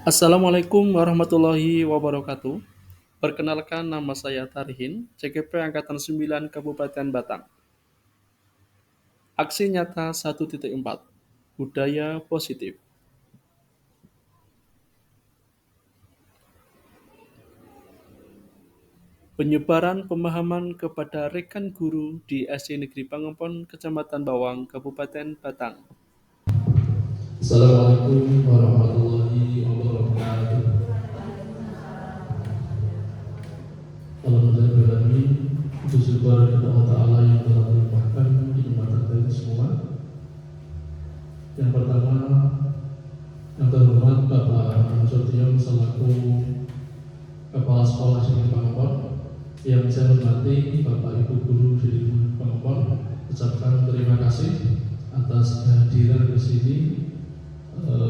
Assalamualaikum warahmatullahi wabarakatuh. Perkenalkan nama saya Tarihin, CGP Angkatan 9 Kabupaten Batang. Aksi nyata 1.4 Budaya Positif. Penyebaran pemahaman kepada rekan guru di SD Negeri Pangempon, Kecamatan Bawang, Kabupaten Batang. Assalamualaikum warahmatullahi wabarakatuh. Alhamdulillahirrahmanirrahim. Puji syukur kepada Allah Ta'ala yang telah melimpahkan nikmat kita semua. Yang pertama, yang terhormat Bapak Nasution selaku Kepala Sekolah di Pangempon. Yang saya hormati Bapak Ibu Guru di Pangempon, ucapkan terima kasih atas kehadiran di sini.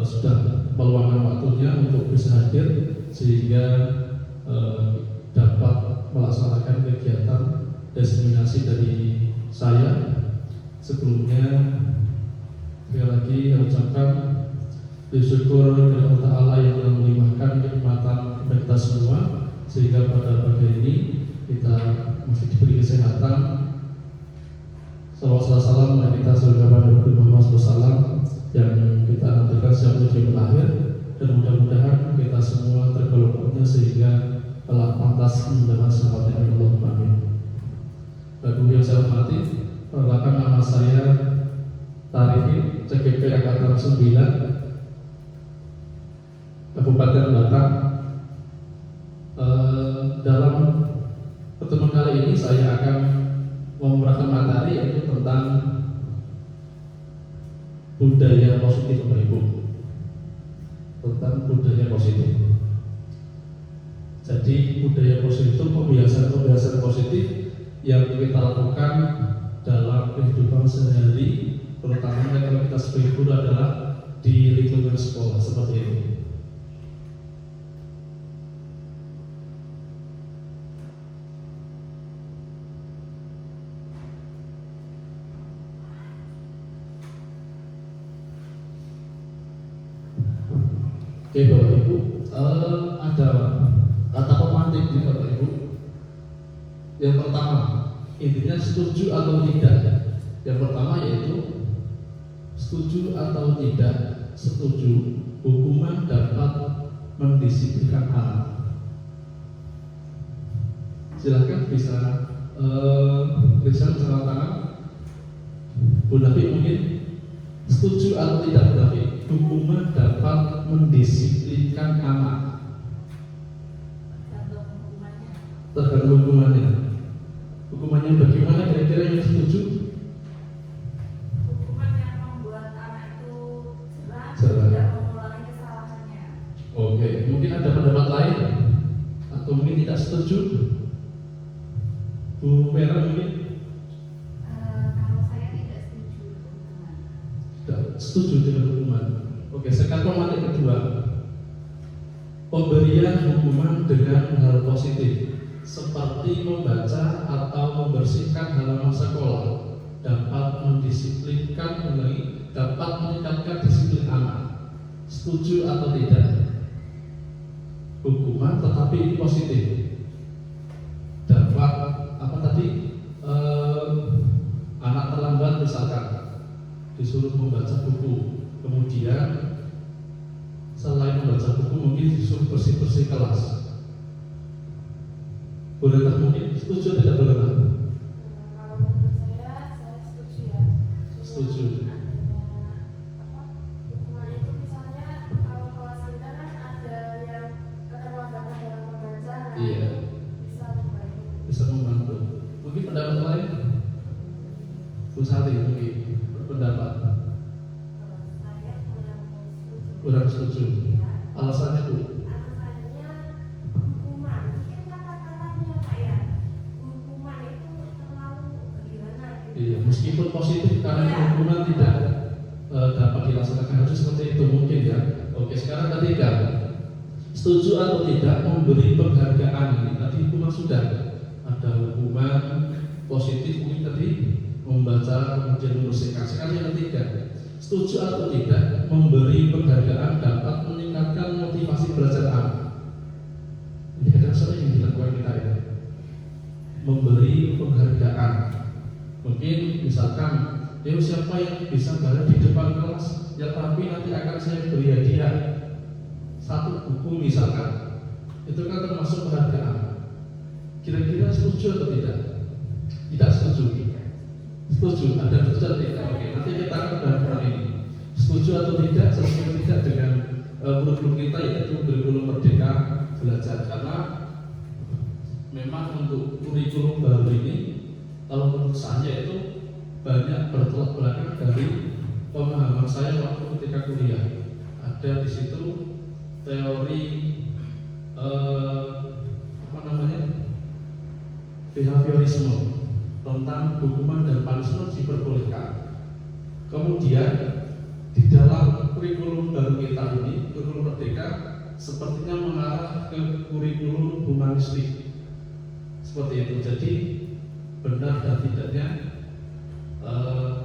Sudah meluangkan waktunya untuk bisa hadir sehingga dapat melaksanakan kegiatan diseminasi dari saya. Sebelumnya sekali lagi saya ucapkan bersyukur kepada Allah Ta'ala yang telah melimpahkan kenikmatan kepada kita semua sehingga pada pagi ini kita masih diberi kesehatan. Salam dan kita surga pada Nabi Muhammad SAW yang kita nantikan sejak tujuan lahir, dan mudah-mudahan kita semua tergolongnya sehingga telah pantas mendapat syafaat dari Allah. Amin. Lagu yang saya hormati, perkenalkan nama saya Tarihin, CGP Angkatan 9 Kabupaten Batang. Dalam pertemuan kali ini saya akan memberikan materi yaitu tentang budaya positif, Bapak Ibu. Tentang budaya positif. Jadi budaya positif itu kebiasaan-kebiasaan positif yang kita lakukan dalam kehidupan sehari, terutama kalau kita sebagai guru adalah di lingkungan sekolah seperti itu. Oke Bapak Ibu, ada kata pemantiknya Bapak Ibu. Yang pertama, intinya setuju atau tidak. Yang pertama yaitu setuju atau tidak setuju hukuman dapat mendisiplinkan anak. Silakan bisa tulisan tanda tangan. Bu Nafi mungkin setuju atau tidak Bu Nafi? Hukuman dapat mendisiplinkan anak. Tergantung hukumannya. Hukumannya bagaimana kira-kira yang setuju? Hukuman yang membuat anak itu jelas Jelas. tidak mengulangi kesalahannya. Oke, mungkin ada pendapat lain atau mungkin tidak setuju? Bu Vera mungkin Kalau saya tidak setuju hukuman. tidak setuju dengan hukuman. Oke, sekarang materi kedua, pemberian hukuman dengan hal positif seperti membaca atau membersihkan halaman sekolah dapat mendisiplinkan, dapat meningkatkan disiplin anak. Setuju atau tidak? Hukuman tetapi ini positif, dapat apa tadi? Anak terlambat misalkan disuruh membaca buku, kemudian selain membaca buku mungkin disuruh bersih-bersih kelas. Boleh tak mungkin setuju tidak boleh tak? Kalau menurut saya setuju ya. Setuju. Hukuman itu misalnya kalau kelas kita kan ada yang keterlambatan dalam membaca, Iya. bisa membantu. Bisa membantu. Mungkin pendapat lain? Bu Sari mungkin berpendapat Saya kurang setuju. Alasannya Bu? alasannya hukuman, mungkin kata-katanya kayak hukuman itu terlalu bagaimana gitu. Iya, meskipun positif karena hukuman tidak dapat dilaksanakan harus seperti itu mungkin ya. Oke, sekarang ketiga, setuju atau tidak memberi penghargaan. Ini tadi hukuman sudah ada hukuman positif, mungkin tadi membaca kemudian membersihkan. Sekarang yang ketiga, setuju atau tidak memberi penghargaan dapat meningkatkan motivasi belajar anak. Ini kadang sering dilakukan kita ya, memberi penghargaan. Mungkin misalkan, siapa yang bisa berada di depan kelas yang rapi nanti akan saya beri hadiah 1 buku misalkan. Itu kan termasuk penghargaan. Kira-kira setuju atau tidak? Tidak setuju. Setuju, ada setuju atau tidak? Oke, nanti kita akan bahas ini. Setuju atau tidak, sesuai tidak dengan kurikulum kita, yaitu kurikulum Merdeka Belajar. Karena memang untuk kurikulum baru ini, kalau menurut saya itu banyak bertolak belakang dari pemahaman saya waktu ketika kuliah. Ada di situ teori behaviorisme tentang hukuman dan punishment diperbolehkan. Kemudian di dalam kurikulum baru kita ini, kurikulum Merdeka, sepertinya mengarah ke kurikulum humanistik seperti itu. Jadi benar dan tidaknya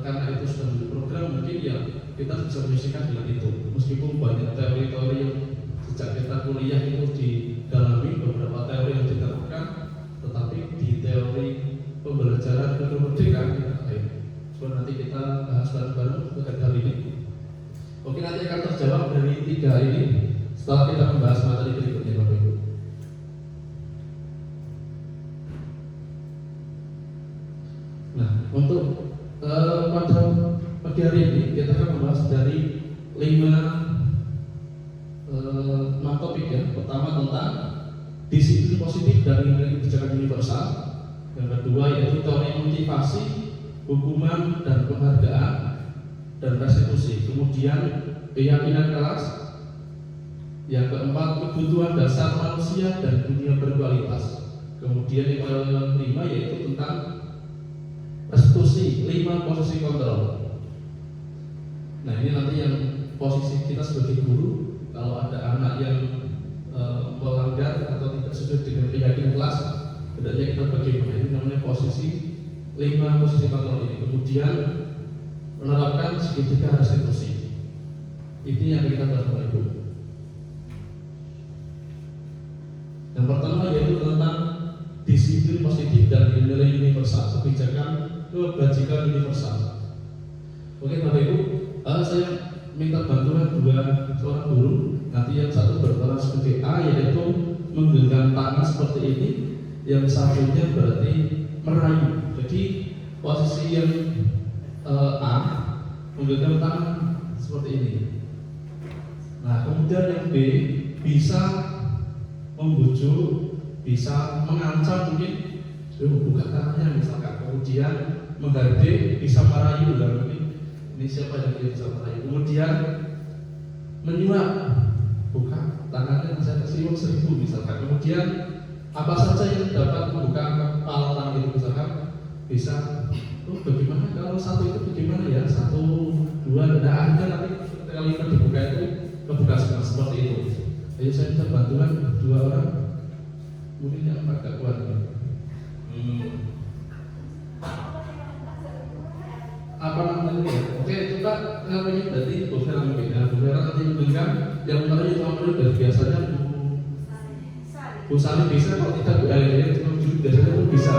karena itu sudah menjadi program, mungkin ya kita bisa menyesuaikan dengan itu. Meskipun banyak teori-teori yang sejak kita kuliah itu didalami, beberapa teori yang diterapkan, tetapi di teori pembelajaran kurikulum Merdeka kita lain. So nanti kita bahas bareng-bareng terkait hal ini. Oke, nanti akan terjawab dari 3 ini setelah kita membahas materi berikutnya, Bapak Ibu. Nah, untuk pada pagi hari ini kita akan membahas dari 6 topik ya. Pertama tentang disiplin positif dan nilai kebijakan universal. Yang kedua yaitu teori motivasi, hukuman dan penghargaan dan restitusi. Kemudian keyakinan kelas. Yang keempat kebutuhan dasar manusia dan dunia berkualitas. Kemudian yang kelima yaitu tentang restitusi, 5 posisi kontrol. Nah ini nanti yang posisi kita sebagai guru, kalau ada anak yang melanggar atau tidak sesuai dengan keyakinan kelas, hendaknya kita bagaimana. Ini namanya posisi 5 posisi kontrol ini. Kemudian menerapkan segitiga restitusi. Ini yang kita bahas Bapak Ibu. Yang pertama yaitu tentang disiplin positif dan nilai universal, kebijakan kebajikan universal. Oke Bapak Ibu, saya minta bantuan 2 orang guru. Nanti yang satu berperan sebagai A, yaitu menggenggam tangan seperti ini. Yang satunya berarti merayu. Jadi posisi yang A menggenggam tangan seperti ini. Nah kemudian yang B bisa membujuk, bisa mengancam, mungkin buka tangannya misalkan. Kemudian menghardik, bisa merayu dan ini siapa yang bisa merayu. Kemudian menyuap, buka tangannya, saya kasih uang 1.000 misalkan. Kemudian apa saja yang dapat membuka kepala tangan itu misalkan, bisa. Bagaimana kalau satu itu bagaimana ya? 1, 2, tidak ada nanti kalimat dibuka itu kebuka semua seperti itu. Jadi saya minta bantuan 2 orang, mungkin yang agak kuat. Apa namanya ya? Oke, coba namanya berarti Bu Vera mungkin. Bu Vera nanti menggenggam, yang namanya itu dari biasanya Bu Sari bisa, kalau tidak Bu Elia cuma biasanya pun bisa.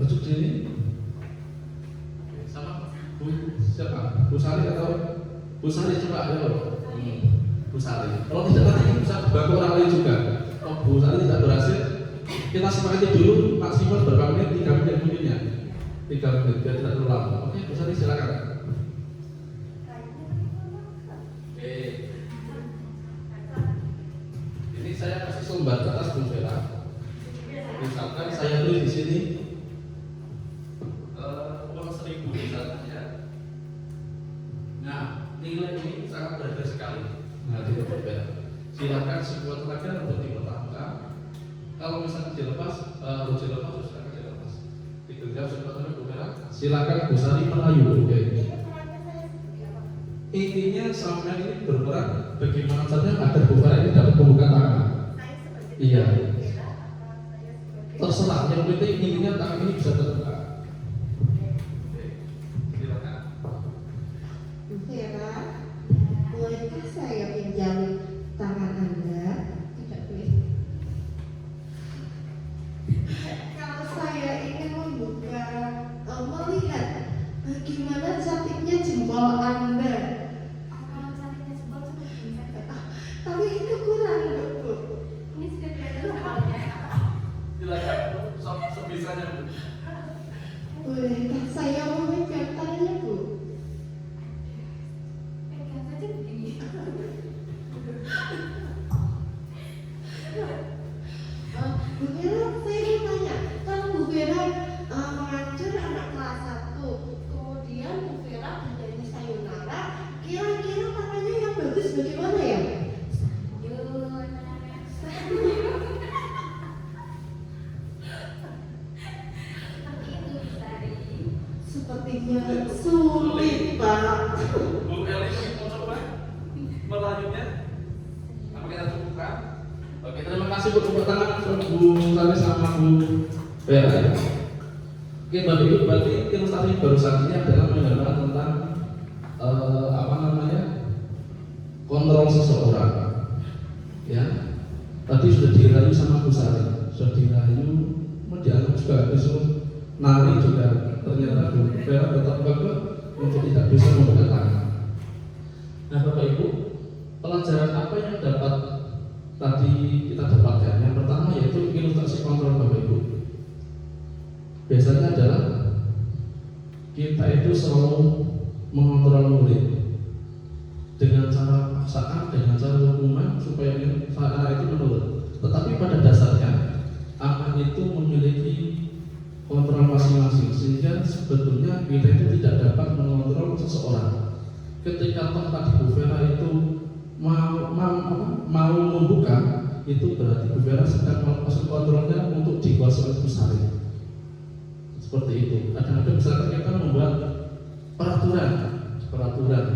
Masuk sini. Sama Bu siapa? Bu Sari atau Bu Sari coba ayo. Bu Sari. Kalau tidak nanti bisa bantu orang lain juga. Kalau Bu Sari tidak berhasil, kita sepakati dulu maksimal berapa menit, 3 menit mungkinnya. 3 menit biar tidak terlalu lama. Oke, Bu Sari silakan. Oke. Ini saya kasih sumber kertas Bu Vera. Misalkan saya tulis di sini uang 1.000 misalkan ya. Nah, nilai ini sangat berharga sekali. Nah, tidak berbeda. Silakan sekuat tenaga untuk dipertahankan. Kalau misalnya dilepas, silakan dilepas. Digenggam sekuat tenaga Bu Vera. Silakan Bu Sari merayu. Oke. Intinya sampai ini berperan bagaimana saja agar Bu Vera ini dapat membuka tangan. Iya. Terserah. Yang penting intinya tangan ini bisa terbuka. Bu Vera, saya mau tanya, kan Bu Vera mengajar anak kelas 1, kemudian Bu Vera bernyanyi sayonara, kira-kira katanya yang bagus bagaimana ya? Sepertinya sulit, Pak. Bu Eli mau coba melayunya? Apa kita cukupkan? Oke, terima kasih Bu, tepuk tangan untuk Bu Sari sama Bu Vera. Oke, Bapak Ibu, berarti ilustrasi barusan ini adalah menggambarkan tentang kontrol seseorang. Ya, tadi sudah dirayu sama Bu Sari, sudah dirayu, mau dianggap juga besok nari juga. Ternyata Bu Vera tetap gagah untuk tidak bisa membuka tangan. Nah, Bapak Ibu, pelajaran apa yang dapat tadi kita dapatkan? Yang pertama yaitu ilustrasi kontrol, Bapak Ibu. Biasanya adalah kita itu selalu mengontrol murid dengan cara paksaan, dengan cara hukuman supaya anak itu menurut. Tetapi pada dasarnya anak itu memiliki kontrol masing-masing, sehingga sebetulnya kita itu tidak dapat mengontrol seseorang. Ketika tadi Bu Vera itu mau membuka, itu berarti Bu Vera sedang melepaskan kontrolnya untuk dikuasai oleh Bu Sari. Seperti itu. Kadang-kadang misalkan kita membuat peraturan,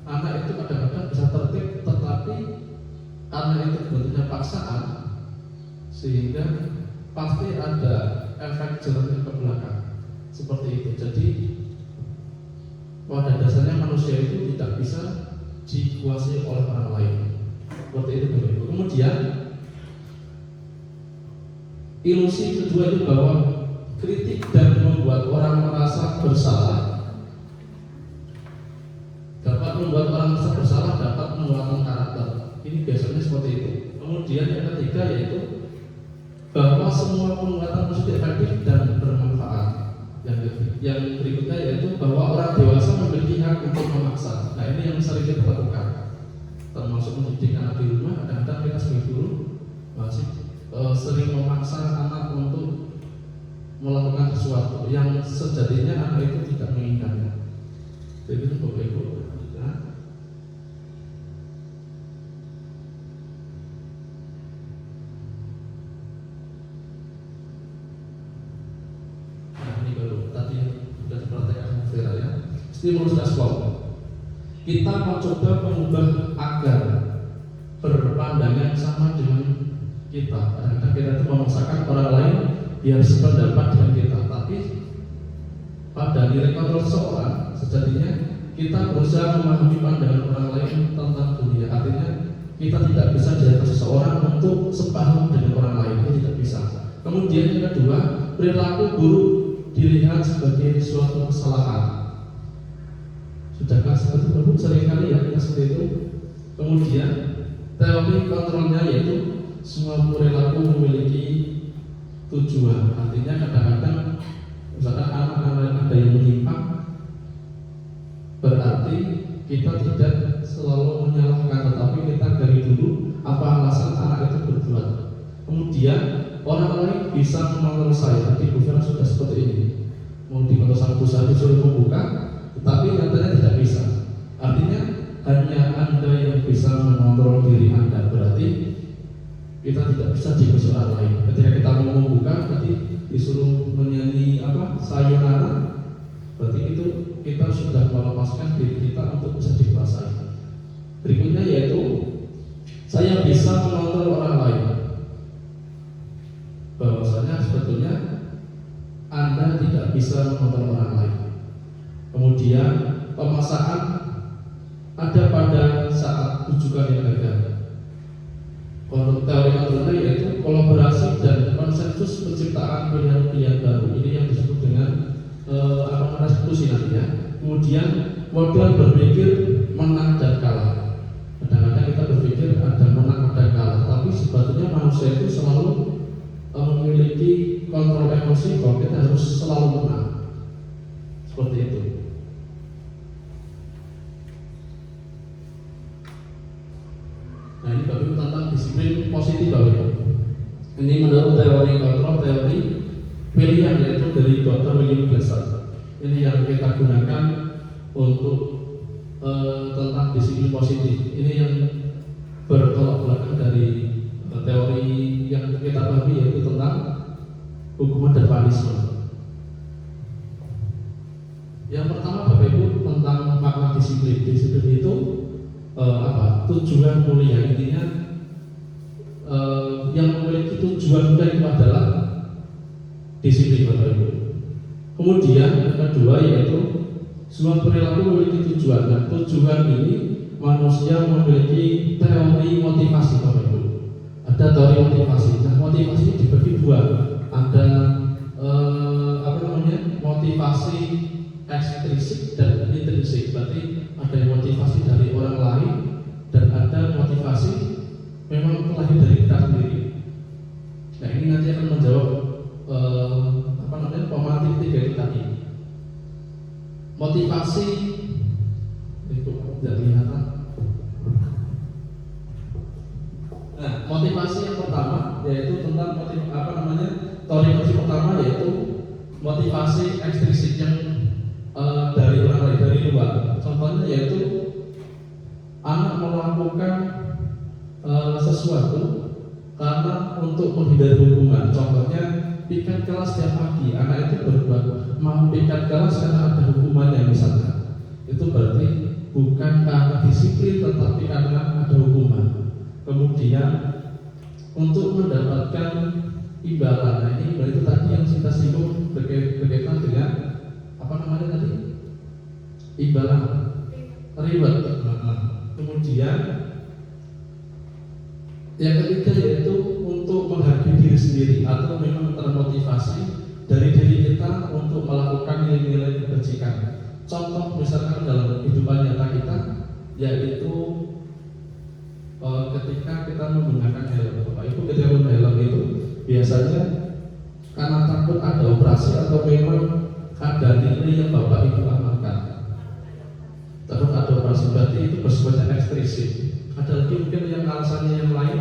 anak itu kadang-kadang bisa tertib, tetapi karena itu bentuknya paksaan, sehingga pasti ada efek jernih ke belakang. Seperti itu. Jadi pada dasarnya manusia itu tidak bisa dikuasai oleh orang lain. Seperti itu, Bapak Ibu. Kemudian ilusi kedua itu bahwa kritik dan membuat orang merasa bersalah dapat membuat orang merasa bersalah, dapat mengeluarkan karakter. Ini biasanya seperti itu. Kemudian yang ketiga yaitu bahwa semua penguatan positif efektif dan bermanfaat. Yang berikutnya yaitu bahwa orang dewasa memiliki hak untuk memaksa. Nah, ini yang sering kita lakukan, termasuk mendidik anak di rumah. Kadang-kadang kita sebagai guru masih sering memaksa anak untuk melakukan sesuatu yang sejatinya anak itu tidak menginginkannya. Jadi itu Bapak Ibu. Stimulus respon. Kita mencoba mengubah agar berpandangan sama dengan kita. Kadang-kadang kita itu memaksakan orang lain biar sependapat dengan kita. Tapi pada nilai kontrol seseorang, sejatinya kita berusaha memahami pandangan orang lain tentang dunia. Artinya kita tidak bisa diajak seseorang untuk sepaham dengan orang lain. Itu tidak bisa. Kemudian yang kedua, perilaku buruk dilihat sebagai suatu kesalahan. Sudahkah seperti itu? Seringkali ya kita seperti itu. Kemudian teori kontrolnya yaitu semua perilaku memiliki tujuan. Artinya kadang-kadang misalkan anak-anak ada yang menyimpang, berarti kita tidak selalu menyalahkan, tetapi kita gali dulu apa alasan anak itu berbuat. Kemudian orang lain bisa mengontrol saya. Di Bu Vera sudah seperti ini. Mau dikontrol sama Bu Sari disuruh membuka, tetapi nyatanya tidak bisa. Artinya hanya Anda yang bisa mengontrol diri Anda. Berarti kita tidak bisa dikuasai orang lain. Ketika kita mau membuka, berarti disuruh menyanyi sayonara, berarti itu kita sudah melepaskan diri kita untuk bisa dikuasai. Berikutnya yaitu saya bisa mengontrol orang lain. Bahwasanya sebetulnya Anda tidak bisa mengontrol orang lain. Kemudian pemaksaan ada pada saat rujukan yang gagal. Teori kontrolnya yaitu kolaborasi dan konsensus penciptaan pilihan-pilihan baru. Ini yang disebut dengan resolusi nantinya. Kemudian model berpikir menang dan kalah. Kadang-kadang kita berpikir ada menang dan kalah, tapi sebetulnya manusia itu selalu memiliki kontrol emosi bahwa kita harus selalu menang. Seperti itu. Nah, ini baru tentang disiplin positif Bapak Ibu. Ini menurut teori kontrol, teori pilihan, yaitu dari Dr. William Glasser. Ini yang kita gunakan untuk tentang disiplin positif. Ini yang bertolak belakang dari teori yang kita pahami, yaitu tentang hukuman dan punishment. Yang pertama Bapak Ibu tentang makna disiplin. Disiplin itu tujuan mulia. Intinya yang memiliki tujuan mulia itu adalah disiplin Bapak Ibu. Kemudian yang kedua yaitu sebuah perilaku memiliki tujuan. Dan tujuan ini manusia memiliki teori motivasi Bapak Ibu. Ada teori motivasi. Nah, motivasi dibagi dua. Ada motivasi ekstrinsik dan intrinsik. Berarti ada yang motivasi dari orang lain dan ada motivasi memang terlahir dari kita sendiri. Nah, ini nanti akan menjawab pemantik ketiga itu tadi. Motivasi itu dari apa? Nah, motivasi yang pertama yaitu tentang teori motivasi pertama yaitu motivasi ekstrinsik yang dari orang lain, dari luar. Contohnya yaitu anak melakukan sesuatu karena untuk menghindari hukuman. Contohnya piket kelas setiap pagi, anak itu berbuat mau piket kelas karena ada hukumannya misalnya. Itu berarti bukan karena disiplin tetapi karena ada hukuman. Kemudian untuk mendapatkan imbalan, nah ini berarti tadi yang kita singgung berkaitan dengan imbalan, reward. Kemudian yang ketiga yaitu untuk menghargai diri sendiri atau memang termotivasi dari diri kita untuk melakukan nilai-nilai kebajikan. Contoh misalkan dalam kehidupan nyata kita yaitu ketika kita menggunakan helm. Bapak Ibu ketika menggunakan helm itu biasanya karena takut ada operasi atau memang ada nilai yang Bapak Ibu amalkan. Takut ada operasi, berarti itu bersifat ekstrinsik. Ada lagi mungkin yang alasannya yang lain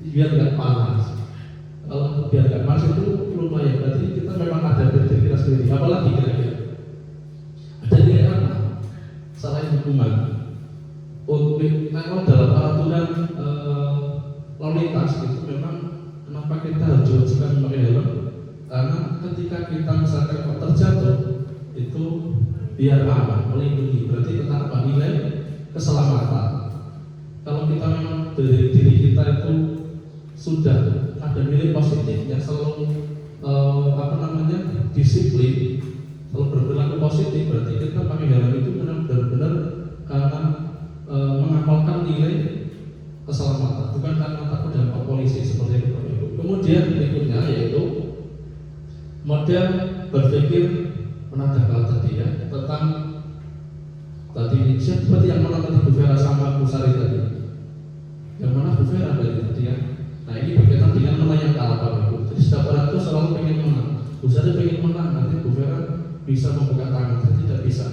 biar nggak panas. Kalau biar nggak panas itu lumayan, berarti kita memang ada dari diri kita sendiri. Apalagi kira-kira ada nilai apa selain hukuman? Kalau dalam peraturan lalu lintas itu memang kenapa kita harus diwajibkan memakai helm? Karena ketika kita misalkan terjatuh itu biar aman, melindungi. Berarti tentang apa? Nilai keselamatan. Kalau kita memang dari diri kita itu sudah ada nilai positifnya, selalu disiplin, selalu berperilaku positif, berarti kita pakai helm itu benar-benar karena mengamalkan nilai keselamatan, bukan karena takut dampak polisi seperti itu. Kemudian berikutnya yaitu model berpikir menadakal tadi ya, tentang tadi seperti yang mana tadi Bu Vera sama Bu Sari tadi. Yang mana Bu Vera tadi ya. Nah ini berkaitan dengan menang yang kalah Bapak Ibu. Jadi setiap orang itu selalu pengen menang. Bu Sari pengen menang, nanti Bu Vera bisa membuka tangan, tapi tidak bisa.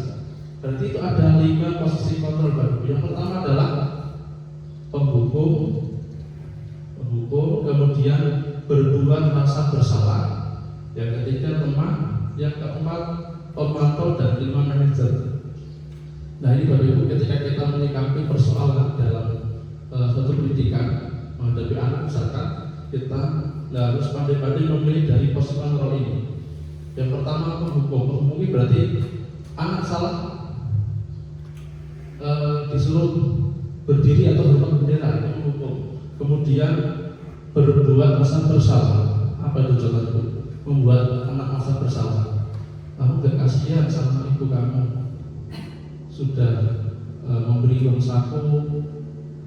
Berarti itu ada 5 posisi kontrol Bapak Ibu. Yang pertama adalah penghukum, kemudian berbuat rasa bersalah. Yang ketiga teman, yang keempat pemantau dan 5 manajer. Nah ini Bapak Ibu ketika kita menyikapi persoalan dalam suatu pendidikan menghadapi anak misalkan kita harus pandai-pandai memilih dari posisi kontrol ini. Yang pertama penghukum ini berarti anak salah disuruh berdiri atau hormat bendera itu menghukum. Kemudian berbuat rasa bersalah, apa itu contohnya? Membuat anak merasa bersalah. Kamu gak kasihan sama ibu kamu, sudah memberi uang saku,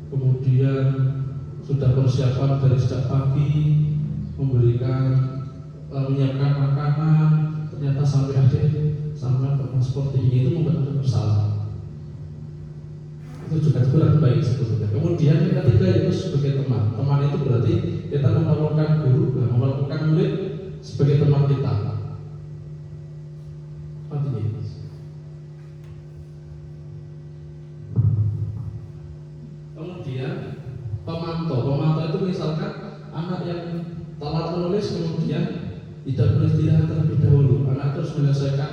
kemudian sudah persiapan dari sejak pagi, memberikan menyiapkan makanan, ternyata sampai seperti ini, itu membuat anda bersalah. Itu juga kurang baik sebetulnya. Kemudian yang ketiga itu sebagai teman. Teman itu berarti kita memperlakukan guru, memperlakukan murid sebagai teman kita. Kemudian Pemantau itu misalkan anak yang telat menulis kemudian tidak beristirahat terlebih dahulu, anak terus menyelesaikan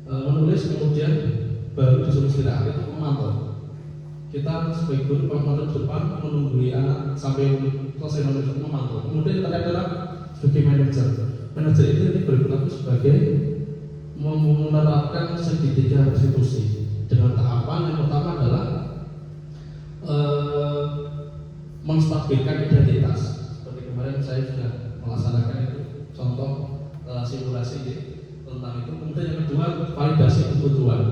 menulis kemudian baru disuruh istirahat, itu pemantau. Kita sebagai guru pemantau di depan menunggu anak sampai selesai menulis, memantau. Kemudian yang terakhir adalah sebagai manajer. Manajer ini berlaku sebagai menerapkan segitiga restitusi dengan tahapan yang pertama adalah menstabilkan identitas. Seperti kemarin saya sudah melaksanakan itu contoh simulasi tentang itu. Kemudian yang kedua validasi kebutuhan.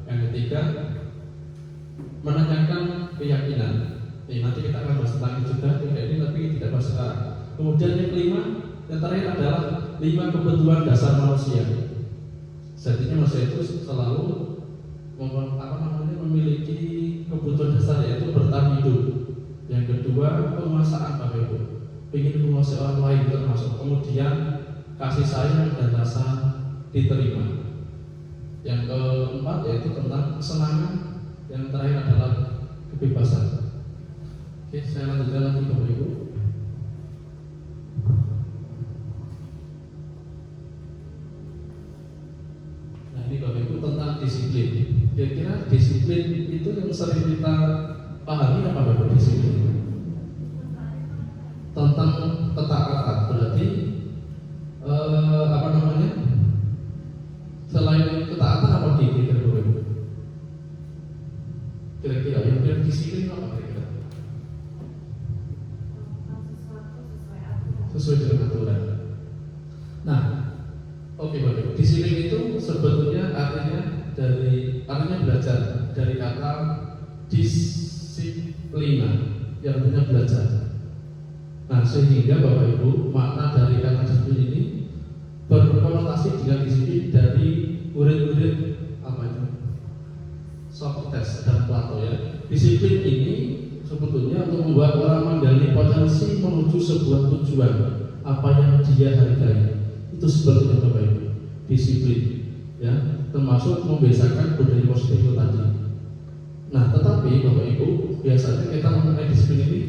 Yang ketiga menanyakan keyakinan. Nanti kita akan bahas tentang itu juga ini tapi tidak bahas sekarang. Kemudian yang kelima, yang terakhir adalah 5 kebutuhan dasar manusia. Sejatinya manusia itu selalu memiliki kebutuhan dasar, yaitu bertahan hidup. Yang kedua penguasaan, Bapak Ibu, ingin menguasai orang lain termasuk. Kemudian kasih sayang dan rasa diterima. Yang keempat yaitu tentang kesenangan. Yang terakhir adalah kebebasan. Oke, saya lanjutkan lagi Bapak Ibu. Nah ini Bapak Ibu tentang disiplin. Kira-kira disiplin itu yang sering kita pahami apa Bapak Ibu? Disiplin tentang ketaatan, berarti selain ketaatan apa kira-kira Bapak Ibu? Kira-kira yang disiplin apa kira-kira? Sesuai dengan aturan. Nah, oke Bapak Ibu, disiplin itu sebetulnya artinya belajar dari kata disiplina yang artinya belajar. Nah, sehingga Bapak Ibu makna dari kata disiplin ini berkonotasi dengan disiplin dari murid-murid apa itu? Socrates dan Plato ya. Disiplin ini sebetulnya untuk membuat orang menggali potensi menuju sebuah tujuan apa yang dia hargai. Itu sebetulnya Bapak Ibu disiplin ya, termasuk membiasakan budaya positif itu tadi. Nah, tetapi Bapak Ibu biasanya kita mengenai disiplin ini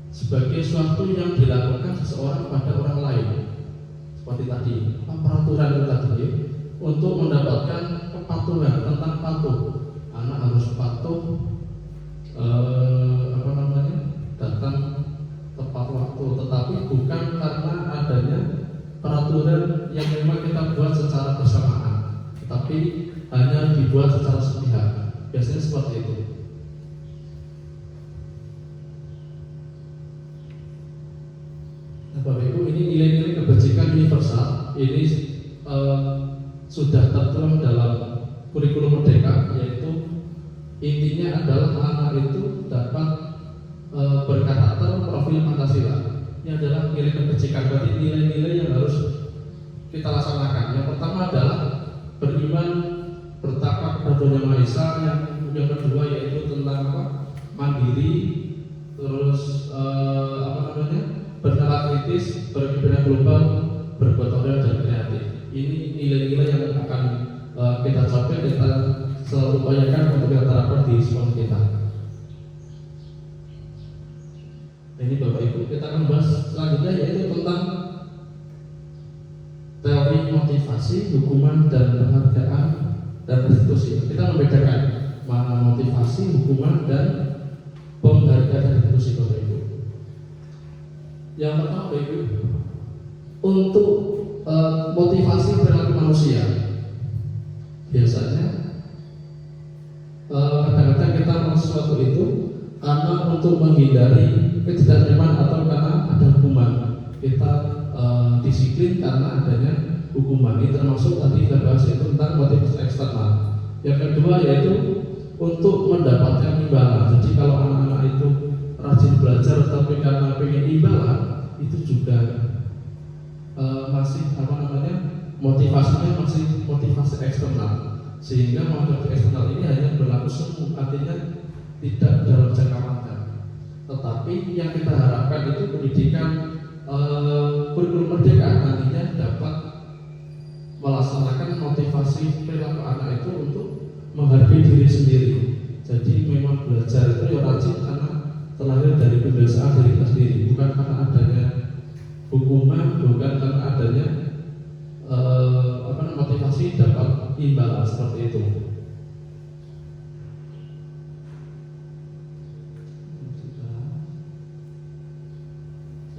sebagai suatu yang dilakukan seseorang pada orang lain, seperti tadi peraturan itu tadi untuk mendapatkan kepatuhan tentang patuh. Anak harus patuh datang tepat waktu, tetapi bukan karena adanya peraturan yang memang kita buat secara bersamaan, tetapi hanya dibuat secara sepihak. Biasanya seperti itu. Nah, Bapak Ibu, ini nilai-nilai kebajikan universal ini sudah tertuang dalam kurikulum Merdeka, yaitu intinya adalah anak itu dapat berkarakter profil Pancasila. Ini adalah nilai kebajikan, berarti nilai-nilai yang harus kita laksanakan. Yang pertama adalah beriman, bertakwa kepada Tuhan Yang Maha Esa. Yang kedua yaitu tentang mandiri, terus bernalar kritis, berpikiran global, berbuat toleran dan kreatif. Ini nilai-nilai yang akan kita capai, kita selalu upayakan untuk kita terapkan di sekolah kita. Ini Bapak Ibu, kita akan bahas selanjutnya yaitu tentang teori motivasi, hukuman dan penghargaan dan restitusi. Kita membedakan mana motivasi, hukuman dan penghargaan dan restitusi Bapak Ibu. Yang pertama Bapak Ibu, untuk motivasi perilaku manusia, biasanya kadang-kadang kita melakukan sesuatu itu karena untuk menghindari ketidaknyaman atau karena ada hukuman. Kita disiplin karena adanya hukuman. Ini termasuk tadi kita bahas itu tentang motivasi eksternal. Yang kedua yaitu untuk mendapatkan imbalan. Jadi kalau anak-anak itu rajin belajar tapi karena pengen imbalan, itu juga masih motivasinya masih motivasi eksternal, sehingga motivasi eksternal ini hanya berlaku semu, artinya tidak dalam jangka panjang. Tetapi yang kita harapkan itu pendidikan kurikulum Merdeka nantinya dapat melaksanakan motivasi perilaku anak itu untuk menghargai diri sendiri. Jadi memang belajar itu ya rajin karena terlahir dari pendosaan diri kita sendiri, bukan karena adanya hukuman, bukan karena adanya motivasi dapat imbalan seperti itu.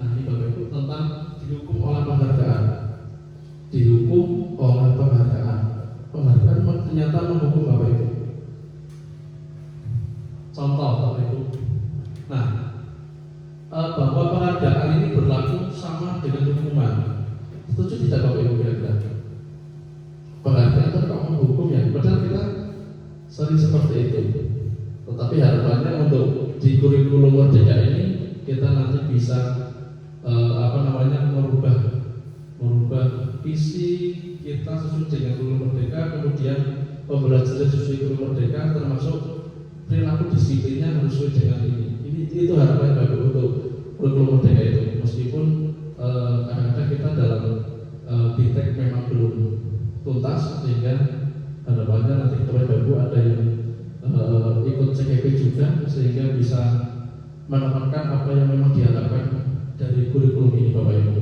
Nah ini Bapak Ibu tentang dihukum oleh penghargaan. Dihukum oleh penghargaan. Penghargaan ternyata menghukum Bapak Ibu. Contoh Bapak Ibu. Nah, bahwa penghargaan ini berlaku sama dengan hukuman. Setuju tidak Bapak Ibu kira-kira? Penghargaan itu kalau menghukum ya, padahal kita sering seperti itu. Tetapi harapannya untuk di kurikulum Merdeka ini kita nanti bisa merubah visi kita sesuai dengan kurikulum Merdeka, kemudian pembelajaran sesuai kurikulum Merdeka, termasuk perilaku disiplinnya harus sesuai dengan ini. Itu harapan Bapak untuk kurikulum Merdeka itu. Meskipun kadang-kadang kita dalam BTEK memang belum tuntas, sehingga harapannya nanti kepada Bapak ada yang ikut CKP juga, sehingga bisa menemukan apa yang memang diharapkan dari kurikulum ini Bapak Ibu.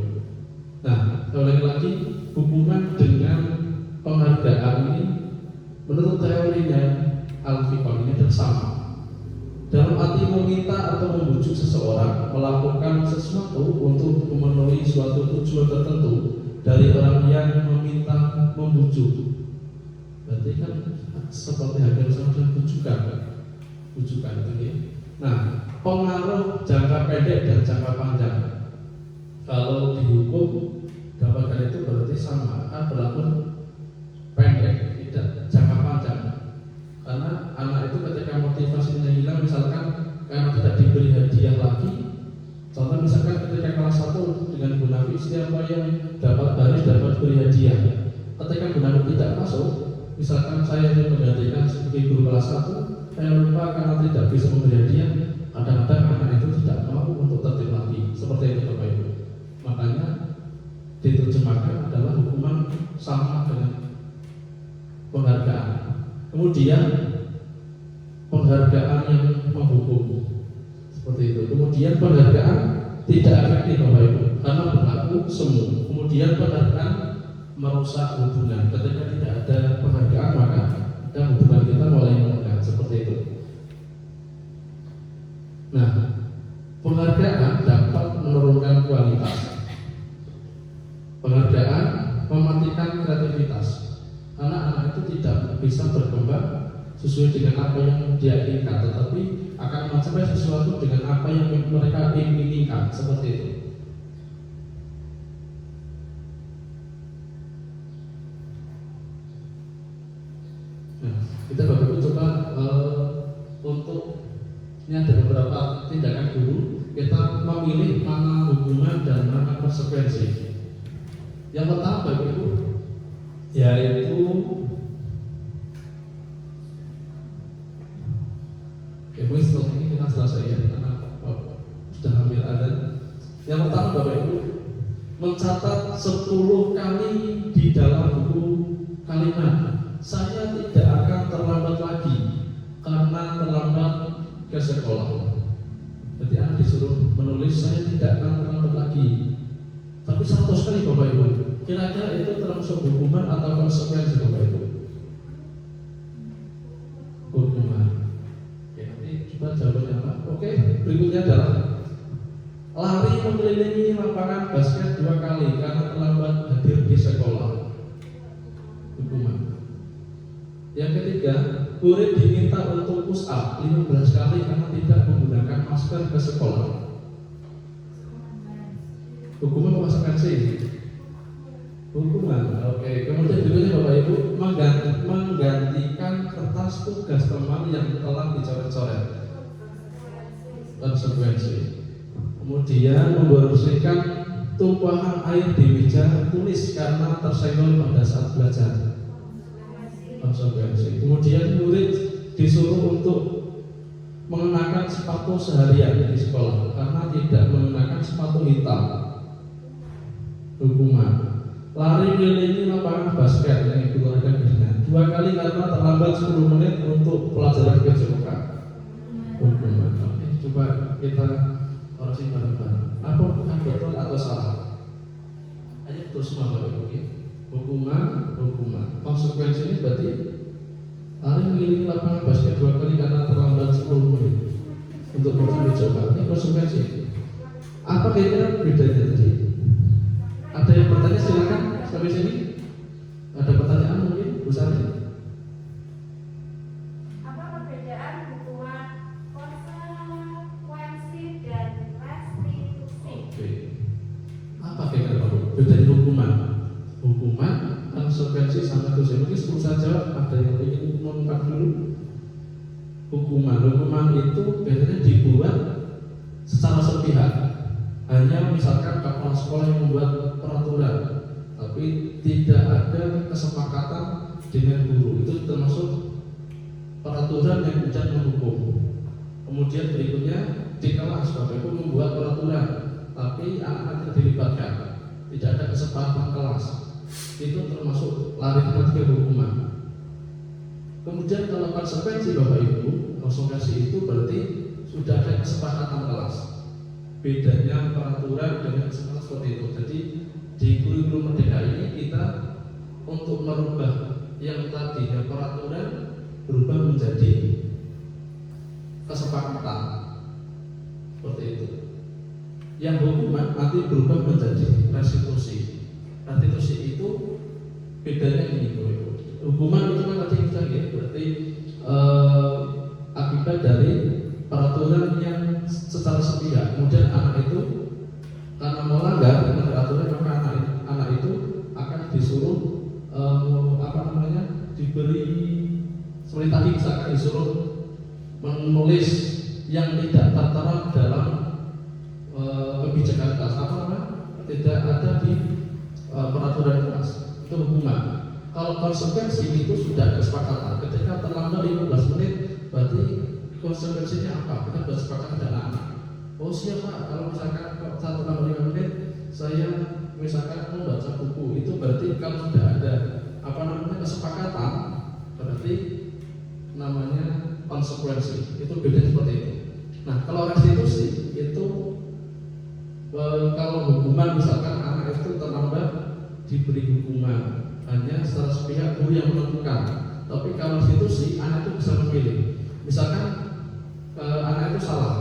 Nah, lagi hubungan dengan penghargaan ini menurut teorinya Al-Fiqh ini bersama. Dalam arti meminta atau membujuk seseorang melakukan sesuatu untuk memenuhi suatu tujuan tertentu dari orang yang meminta membujuk. Berarti kan seperti hampir sama dengan bujukan itu ya. Nah, pengaruh jangka pendek dan jangka panjang. Kalau dihukum dapatkan itu berarti sama, kan berlaku pendek, tidak jangka panjang. Karena anak itu ketika motivasinya hilang, misalkan karena tidak diberi hadiah lagi, contoh misalkan ketika kelas 1 dengan Bu Nafi, siapa yang dapat baris dapat beri hadiah. Ketika Bu Nafi tidak masuk, misalkan saya yang menggantikan sebagai guru kelas 1, saya lupa karena tidak bisa memberi hadiah, kadang-kadang anak itu tidak mau untuk tertib lagi. Seperti itu Bapak Ibu. Makanya diterjemahkan adalah hukuman sama dengan penghargaan. Kemudian penghargaan yang menghukum seperti itu. Kemudian penghargaan tidak efektif Bapak Ibu karena berlaku semu. Kemudian penghargaan merusak hubungan. Ketika tidak ada penghargaan maka hubungan kita mulai menekan seperti itu. Nah, penghargaan dapat menurunkan kualitas. Penghargaan mematikan kreativitas. Karena anak itu tidak bisa berkembang sesuai dengan apa yang dia inginkan, tetapi akan mencapai sesuatu dengan apa yang mereka inginkan, seperti itu. Nah, kita Bapak Ibu coba untuk ini ada beberapa tindakan dulu, kita memilih mana hukuman dan mana konsekuensi. Yang pertama Bapak Ibu yaitu setelah ini kita selesai ya karena sudah hampir ada. Yang pertama Bapak Ibu mencatat 10 kali di dalam buku kalimat, saya tidak akan terlambat lagi karena terlambat ke sekolah. Jadi anak disuruh menulis saya tidak akan terlambat lagi. Tapi 100 kali Bapak Ibu, kira-kira itu termasuk hukuman atau konsekuensi Bapak Ibu? Hukuman. Oke, nanti coba jawabannya apa? Oke, berikutnya adalah lari mengelilingi lapangan basket 2 kali karena terlambat hadir di sekolah. Hukuman. Yang ketiga, murid diminta untuk push up 15 kali karena tidak menggunakan masker ke sekolah. Hukuman konsekuensi. Hukuman. Oke. Kemudian berikutnya Bapak Ibu menggantikan kertas tugas teman yang telah dicoret-coret. Konsekuensi. Kemudian membersihkan tumpahan air di meja tulis karena tersenggol pada saat belajar. Konsekuensi. Kemudian murid disuruh untuk mengenakan sepatu seharian di sekolah karena tidak mengenakan sepatu hitam. Hukuman. Lari keliling lapangan basket yang digunakan dengan 2 kali karena terlambat 10 menit untuk pelajaran kejurukan. Hukuman. Oke, coba kita koreksi bareng-bareng. Apakah betul atau salah? Hanya betul semua Bapak Ibu. Hukuman, konsekuensi ini berarti Ari mengelilingi lapangan basket 2 kali karena terlambat 10 menit untuk menuju coba. Ini konsekuensi. Apa kira-kira bedanya tadi? Ada yang bertanya silakan sampai sini. Ada pertanyaan mungkin Bu Sari? Apa perbedaan hukuman konsekuensi dan restitusi? Oke. Apa kira-kira bedanya hukuman? Hukuman, konsekuensi sama dosa. Mungkin sebelum saya jawab, ada yang ingin mengungkap dulu. Hukuman itu biasanya dibuat secara sepihak. Hanya misalkan kepala sekolah yang membuat peraturan, tapi tidak ada kesepakatan dengan guru. Itu termasuk peraturan yang kemudian menghukum. Kemudian berikutnya di kelas Bapak Ibu membuat peraturan, tapi anak-anak tidak dilibatkan, tidak ada kesepakatan kelas. Itu termasuk lari ke hukuman. Kemudian kalau konsekuensi Bapak Ibu, konsekuensi itu berarti sudah ada kesepakatan kelas. Bedanya peraturan dengan kesepakatan seperti itu. Jadi di kurikulum Merdeka ini kita untuk merubah yang tadinya peraturan berubah menjadi kesepakatan seperti itu. Yang hukuman nanti berubah menjadi restitusi. Restitusi itu bedanya ini Bu. Hukuman itu kan tadi kita lihat berarti akibat dari peraturan yang secara sepihak. Kemudian anak itu karena melanggar peraturan, maka anak itu akan disuruh diberi seperti tadi misalkan disuruh menulis yang tidak tertera dalam kebijakan kelas, tidak ada di peraturan kelas, itu hukuman. Kalau konsekuensi itu sudah kesepakatan. Ketika terlambat 15 menit, berarti konsekuensinya apa? Kita bersepakat dengan anak. Oh siapa? Kalau misalkan satu terlambat 5 menit, saya misalkan membaca buku, itu berarti kalau sudah ada kesepakatan, berarti namanya konsekuensi. Itu beda seperti itu. Nah, kalau restitusi itu kalau hukuman misalkan anak itu terlambat diberi hukuman hanya secara sepihak guru yang menentukan. Tapi kalau restitusi anak itu bisa memilih. Misalkan anak itu salah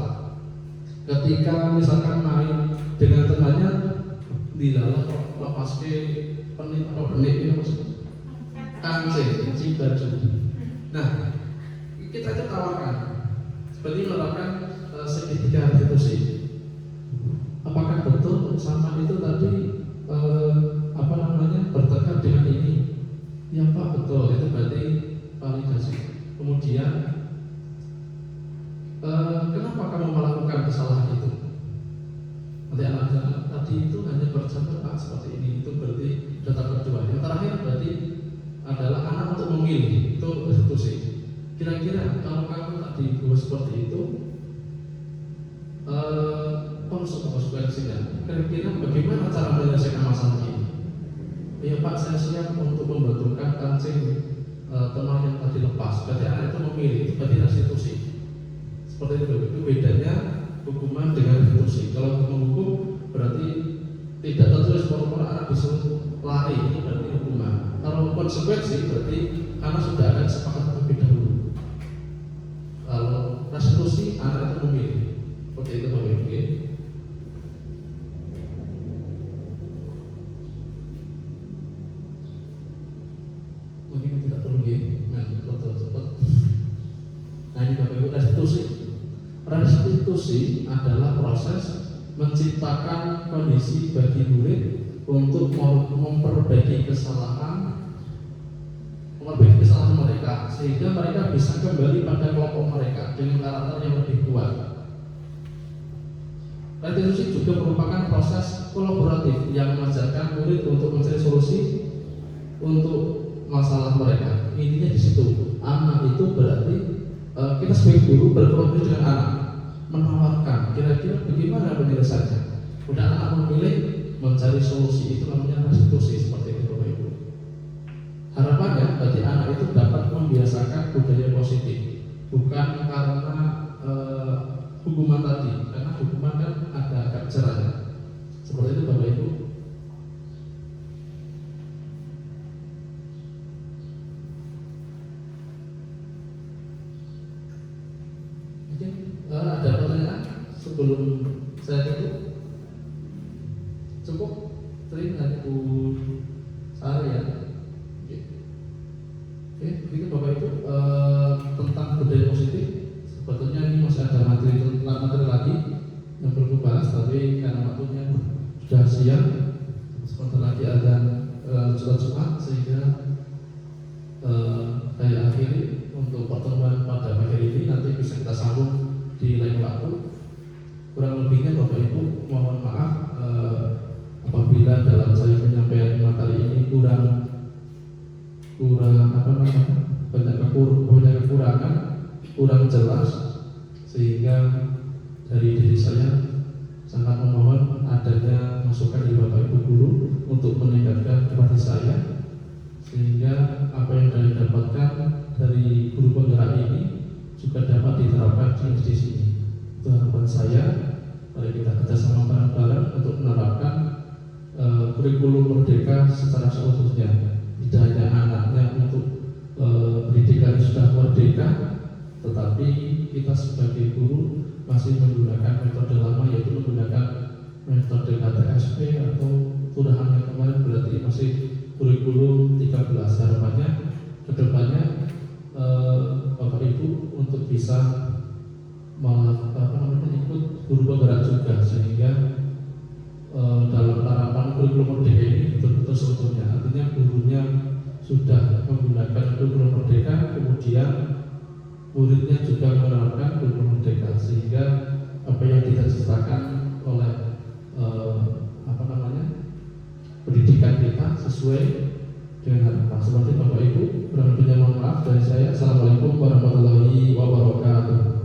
ketika misalkan main dengan temannya di dalam lepas ke penik ini maksudnya kancing baju. Nah, kita itu tawarkan seperti menerapkan segitiga restitusi. Apakah betul sama itu tadi bertekad dengan ini? Ya Pak, betul, itu berarti validasi. Kemudian kenapa kamu melakukan kesalahan itu? Nanti anak tadi itu hanya bercanda Pak seperti ini, itu berarti data kedua. Yang terakhir berarti adalah anak untuk memilih, itu restitusi. Kira-kira kalau kamu tadi buat seperti itu, konsekuensinya, kira-kira bagaimana cara menyelesaikan masalah ini? Ya Pak, saya siap untuk membetulkan kancing teman yang tadi lepas. Berarti anak itu memilih, itu berarti restitusi. Seperti itu bedanya hukuman dengan restitusi. Kalau menghukum berarti tidak tertulis formulir anak disuruh lari, itu berarti hukuman. Kalau konsekuensi berarti anak sudah ada kesepakatan terlebih dahulu. Kalau restitusi anak itu memilih. Seperti itu Bapak Ibu. Mungkin tidak perlu cepat. Nah ini Bapak Ibu, restitusi. Restitusi adalah proses menciptakan kondisi bagi murid untuk memperbaiki kesalahan mereka sehingga mereka bisa kembali pada kelompok mereka dengan karakter yang lebih kuat. Restitusi juga merupakan proses kolaboratif yang mengajarkan murid untuk mencari solusi untuk masalah mereka. Intinya di situ. Anak itu berarti kita sebagai guru berkolaborasi dengan anak, menawarkan kira-kira bagaimana penyelesaiannya. Udah anak memilih mencari solusi, itu namanya restitusi. Seperti itu Bapak Ibu. Harapannya berarti anak itu dapat membiasakan budaya positif, bukan karena hukuman tadi, karena hukuman kan ada agak jerahnya. Seperti itu Bapak Ibu. Mungkin ada pertanyaan sebelum saya tutup? Cukup dengan Ibu Sari ya. Oke, begitu Bapak Ibu tentang budaya positif. Sebetulnya ini masih ada materi lagi yang perlu dibahas, tapi karena waktunya sudah siang, sebentar lagi ada sholat Jumat, sehingga saya akhiri untuk pertemuan pada pagi ini. Nanti bisa kita sambung di lain waktu. Kurang lebihnya Bapak Ibu mohon maaf apabila dalam saya menyampaikan materi ini kurang banyak kekurangan, kurang jelas, sehingga dari diri saya sangat memohon adanya masukan dari Bapak Ibu guru untuk meningkatkan kapasitas saya, sehingga apa yang saya dapatkan dari guru penggerak ini juga dapat diterapkan di sini. Itu harapan saya. Mari kita kerjasama bareng-bareng untuk menerapkan kurikulum merdeka secara seutuhnya. Tidak hanya anaknya untuk pendidikan sudah merdeka, tetapi kita sebagai guru masih menggunakan metode lama, yaitu menggunakan metode KTSP atau turahan yang kemarin, berarti masih kurikulum 13. Harapannya kedepannya Bapak Ibu untuk bisa ikut guru penggerak juga, sehingga dalam penerapan kurikulum merdeka ini betul-betul seutuhnya. Artinya gurunya sudah menggunakan kurikulum merdeka, kemudian muridnya juga menerapkan kurikulum merdeka, sehingga apa yang diciptakan oleh pendidikan kita sesuai dengan harapan. Seperti Bapak Ibu, kurang lebihnya mohon maaf dari saya. Assalamualaikum warahmatullahi wabarakatuh.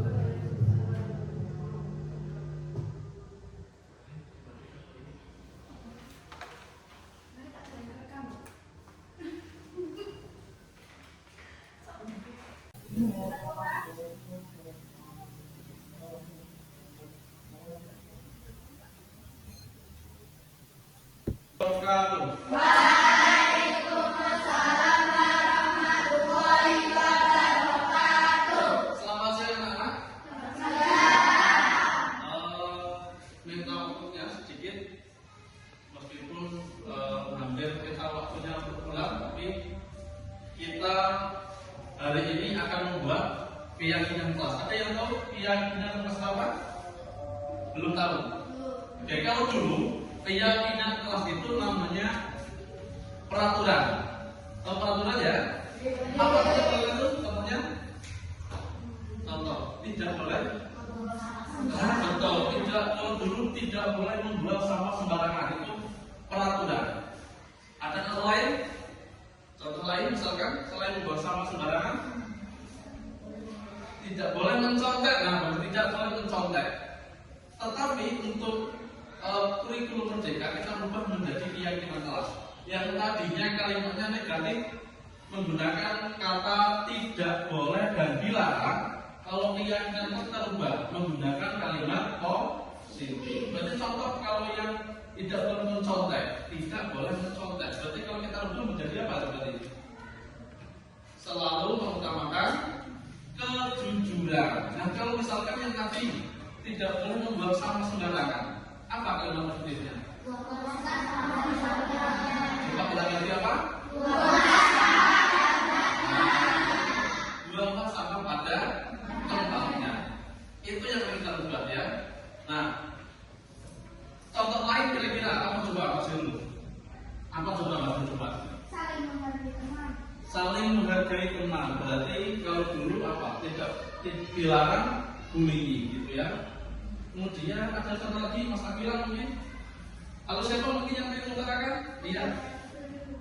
Keyakinan kelas. Ada yang tahu keyakinan kelas apa? Belum tahu. Oke, kalau dulu keyakinan kelas itu namanya peraturan. Tahu peraturan ya? Apa peraturan itu? Contohnya? Contoh, tidak boleh. Betul, tidak. Kalau dulu tidak boleh membuang sampah sembarangan, itu peraturan. Ada contoh lain? Contoh lain misalkan selain membuang sampah sembarangan, tidak boleh mencontek. Nah, tidak boleh mencontek. Tetapi untuk kurikulum merdeka kita berubah menjadi keyakinan kelas. Yang tadinya kalimatnya negatif menggunakan kata tidak boleh dan dilarang. Kalau keyakinan kelas kita ubah menggunakan kalimat positif. Berarti contoh kalau yang tidak boleh mencontek, tidak boleh mencontek. Berarti kalau kita ubah menjadi apa berarti? Selalu mengutamakan kejujuran. Nah, kalau misalkan yang tadi tidak boleh membuang sampah sembarangan, apa kalimat positifnya? Coba kita ganti apa? Buanglah sampah pada tempatnya. Itu yang kita ubah ya. Nah, contoh lain kira-kira apa coba Mas dulu? Apa coba Mas coba? Saling menghargai teman. Berarti kalau dulu apa? Tidak dilarang bullying gitu ya. Kemudian ada satu lagi Mas Akila mungkin. Kalau siapa mungkin yang ingin mengutarakan? Iya.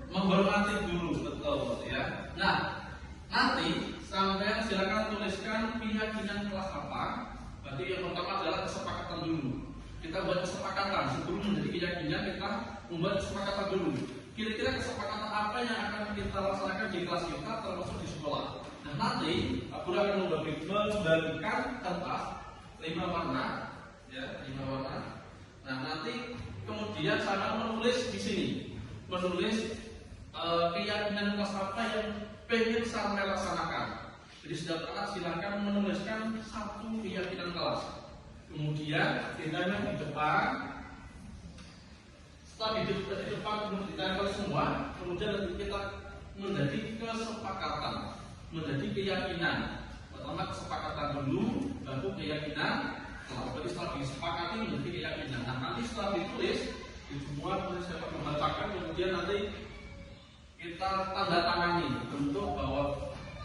Menghormati guru, betul ya. Nah, nanti sampai silakan tuliskan keyakinan kelas apa. Berarti yang pertama adalah kesepakatan dulu. Kita buat kesepakatan sebelum menjadi keyakinan, kita membuat kesepakatan dulu. Kira-kira kesepakatan apa yang akan kita laksanakan di kelas kita termasuk di sekolah. Nah, nanti guru akan membagikan kertas 5 warna, ya 5 warna. Nah nanti kemudian saya menulis di sini, menulis keyakinan kelas apa yang pengen saya laksanakan. Jadi saudara silakan menuliskan satu keyakinan kelas. Kemudian ditanya di depan. Setelah di depan kemudian ditempel semua, kemudian nanti kita menjadi kesepakatan, menjadi keyakinan. Pertama kesepakatan dulu, baru keyakinan. Berarti setelah disepakati menjadi keyakinan. Nah nanti setelah ditulis, di semua kemudian saya akan membacakan, kemudian nanti kita tanda tangani bentuk bahwa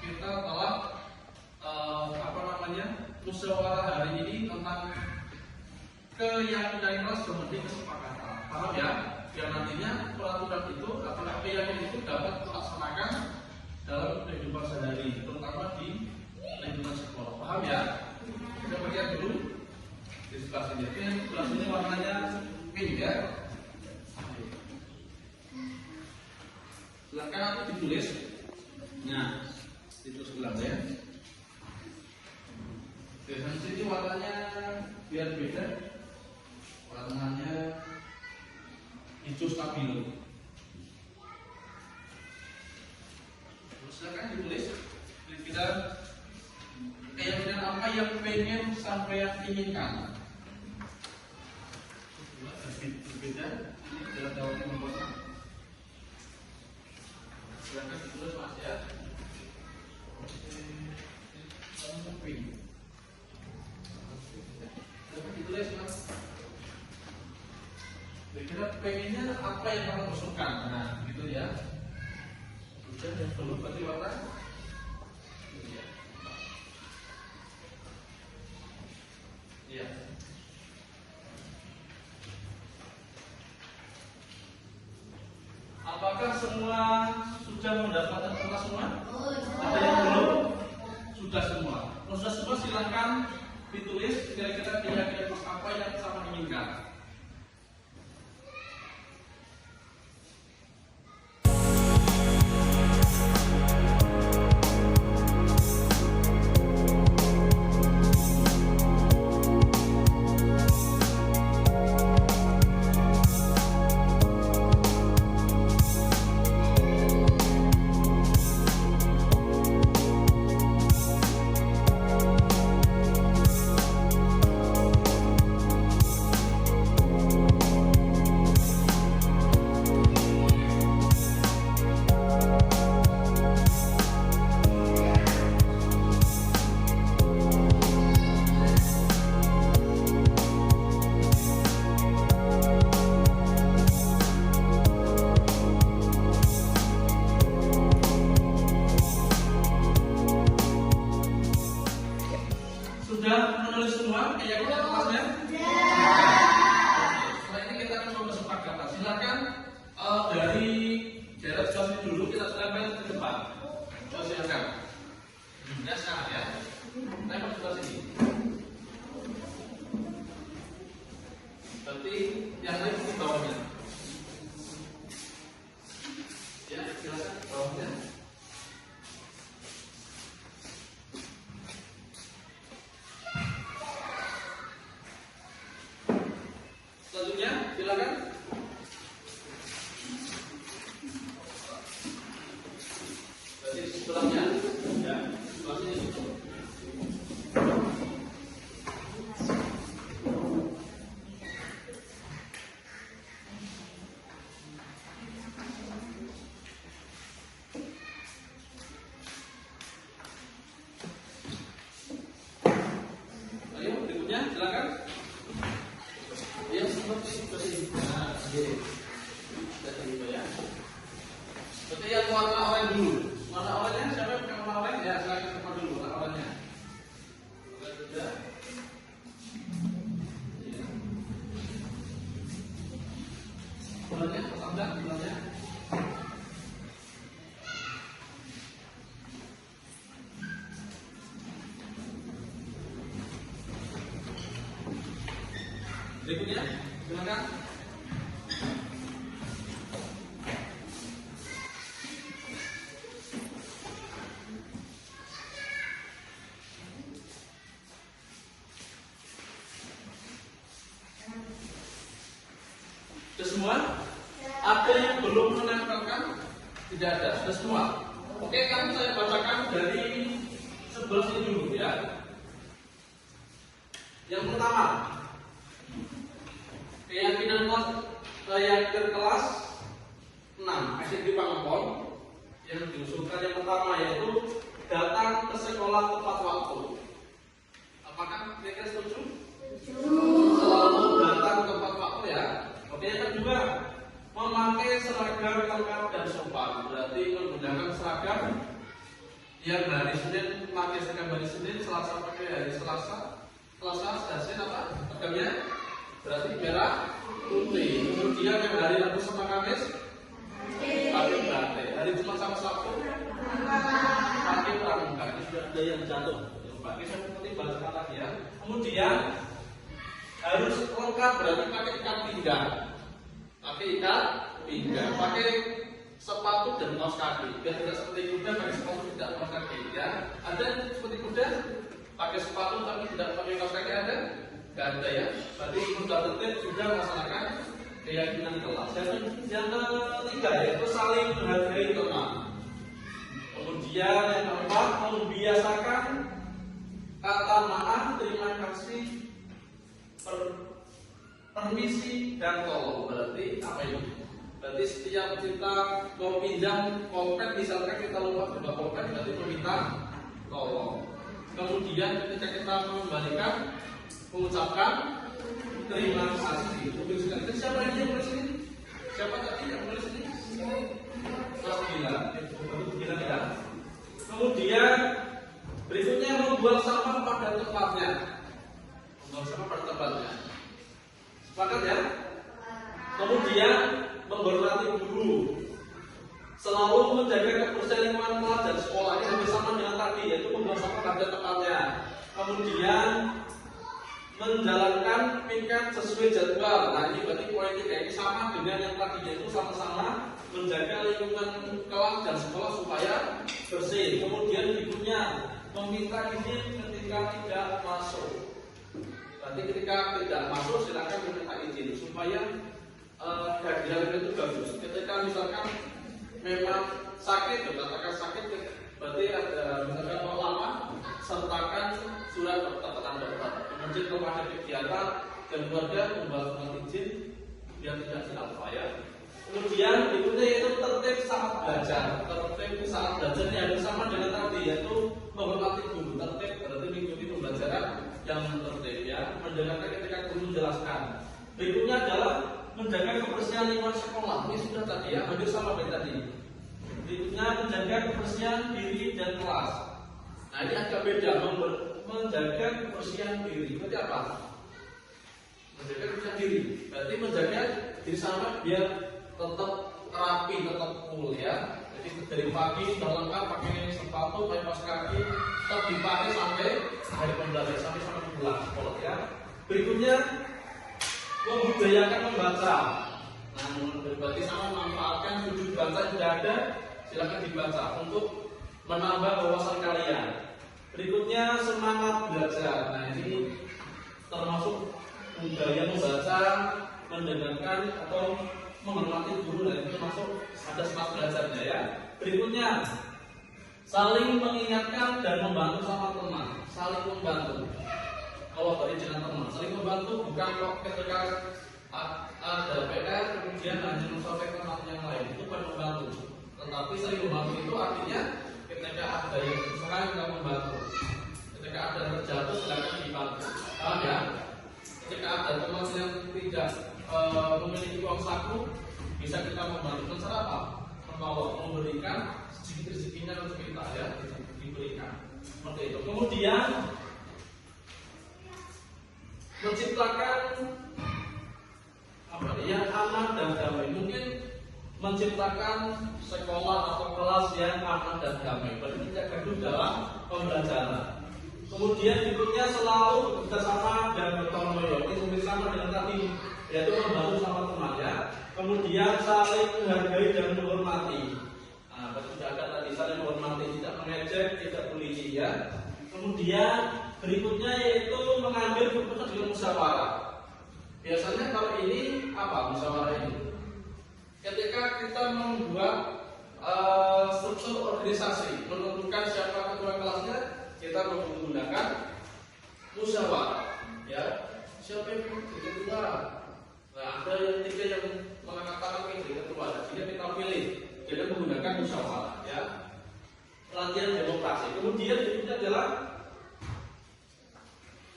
kita telah musyawarah hari ini tentang keyakinan kelas menjadi kesepakatan. Paham ya? Biar nantinya peraturan itu atau keyakinan itu dapat dilaksanakan dalam kehidupan sehari, terutama di lingkungan sekolah. Paham ya? Kita bagian dulu di sebelah sini. Oke, sebelah sini warnanya pink ya. Silakan nanti ditulis. Nah, ditulis ulang ya. Biasanya sini warnanya biar beda. Warnanya hijau stabilo. Silakan ditulis. Kita keyakinan apa yang pengen sampai yang inginkan. Berbeda. Ini dalam daunnya membuat. Silakan ditulis mas ya. Silakan ditulis mas. Kira-kira pengennya apa yang kamu masukkan? Nah, gitu ya. Kemudian yang belum berarti warna. Iya. Apakah semua sudah mendapatkan kertas semua? Ada yang belum? Sudah semua. Kalau sudah semua silakan ditulis kira-kira keyakinan apa yang sama inginkan. Sudah menulis semua keyakinan kelasnya? Setelah ini kita akan coba kesepakatan. Silakan dari jarak jauh ini dulu kita silakan ke depan. Coba silakan. Ya sekarang ya. Tembak sebelah sini. Berarti yang lain di bawahnya. Ya silakan bawahnya. Selanjutnya, silakan. Berarti sebelahnya, ya, sebelah sini. Ayo, berikutnya, silakan. Ya seperti ini. Nah, ya. Seperti yang warna oranye dulu. Warna oranye siapa yang pakai warna oranye? Ya silakan tempat dulu warna oranye. Sudah. Warnanya tambah warnanya. Berikutnya, silakan. Sudah semua? Ada yang belum menempelkan? Tidak ada, sudah semua. Oke, kan saya bacakan dari sebelah sini dulu ya. Yang pertama, keyakinan kelas 6 SMP Pangepon yang diusulkan yang pertama yaitu datang ke sekolah tepat waktu. Apakah mereka setuju? Selalu datang tepat waktu ya. Oke, yang kedua, memakai seragam lengkap dan sopan. Berarti menggunakan seragam yang hari Senin pakai seragam hari Senin, Selasa pakai hari Selasa, Senin apa? Seragamnya berarti merah putih. Kemudian yang hari Rabu sama Kamis pakai batik. Hari Jumat sama Sabtu pakai pramuka. Ini sudah ada yang jatuh. Pakai seperti baca lagi ya. Kemudian harus lengkap, berarti pakai ikat pinggang. Pakai ikat pinggang. Pakai sepatu dan kaos kaki. Biar tidak seperti kuda pakai sepatu tidak kaos kaki ya. Ada seperti kuda pakai sepatu tapi tidak pakai kaos kaki ada? Tidak ada ya. Berarti sudah tertib sudah melaksanakan keyakinan kelas. Yang ketiga yaitu saling menghargai teman. Kemudian yang keempat, membiasakan kata maaf, terima kasih, permisi dan tolong. Berarti apa ini? Berarti setiap kita mau pinjam pulpen, misalkan kita lupa bawa pulpen, berarti meminta tolong. Kemudian ketika kita mengembalikan, mengucapkan terima kasih. Siapa lagi yang menulis ini? Siapa tadi yang menulis ini? Kelas 9 ya. Kemudian berikutnya membuang sampah pada tempatnya. Membuang sampah pada tempatnya. Sepakat ya? Kemudian menghormati guru. Selalu menjaga kebersihan lingkungan kelas dan sekolah. Ini hampir sama dengan tadi, yaitu membuang sampah pada tempatnya. Kemudian menjalankan piket sesuai jadwal. Nah ini berarti poin 3 ini sama dengan yang tadi, yaitu sama-sama menjaga lingkungan kelas dan sekolah supaya bersih. Kemudian berikutnya meminta izin ketika tidak masuk. Berarti ketika tidak masuk silakan meminta izin supaya kehadiran itu bagus. Ketika misalkan memang sakit, katakan sakit, berarti ada misalkan mau lama, sertakan surat pertanyaan dokter. Kemudian kalau ada kegiatan dan keluarga membuat izin biar tidak silap ya. Kemudian berikutnya yaitu tertib saat belajar. Tertib saat belajar ini hampir sama dengan tadi, yaitu menghormati guru. Tertib berarti mengikuti pembelajaran yang tertib ya. Mendengarkan ketika guru menjelaskan. Berikutnya adalah menjaga kebersihan lingkungan sekolah. Ini sudah tadi ya, hampir sama dengan tadi. Berikutnya menjaga kebersihan diri dan kelas. Nah ini agak beda. Menjaga kebersihan diri. Berarti apa? Menjaga kebersihan diri. Berarti menjaga diri sama biar tetap rapi, tetap cool ya. Jadi dari pagi sudah lengkap pakai sepatu, pakai kaos kaki, tetap dipakai sampai hari pembelajaran sampai pulang sekolah ya. Berikutnya membudayakan membaca. Nah, berarti sama memanfaatkan sudut baca yang sudah ada, silakan dibaca untuk menambah wawasan kalian. Berikutnya semangat belajar. Nah ini termasuk budaya membaca, mendengarkan atau menghormati guru, dan itu masuk ada semangat belajarnya ya. Berikutnya saling mengingatkan dan membantu sama teman. Saling membantu. Kalau tadi dengan teman, saling membantu bukan kok ketika ada PR kemudian hanya mensampaikan teman yang lain, itu bukan membantu. Tetapi saling membantu itu artinya ketika ada yang susah kita membantu. Ketika ada yang terjatuh silakan dibantu. Paham ya? Ketika ada teman yang tidak memiliki uang saku, bisa kita membantu dengan cara apa? Menolong, memberikan sedikit rezekinya untuk kita ya, diberikan. Seperti itu. Kemudian menciptakan apa yang aman dan damai. Mungkin menciptakan sekolah atau kelas yang aman dan damai. Berarti tidak gaduh dalam pembelajaran. Kemudian berikutnya selalu bekerjasama dan bertanggung jawab. Ini sama dengan tadi, yaitu membantu sama teman ya. Kemudian saling menghargai dan menghormati. Nah, sudah ada tadi saling menghormati, tidak mengejek, tidak bullying ya. Kemudian berikutnya yaitu mengambil keputusan dengan musyawarah. Biasanya kalau ini apa musyawarah ini? Ketika kita membuat struktur organisasi, menentukan siapa ketua kelasnya, kita menggunakan musyawarah. Ya, siapa yang jadi ketua? Nah, ada yang 3 yang mengatakan ini jadi ketua, sehingga kita pilih. Kita menggunakan musyawarah. Ya, latihan demokrasi. Kemudian berikutnya adalah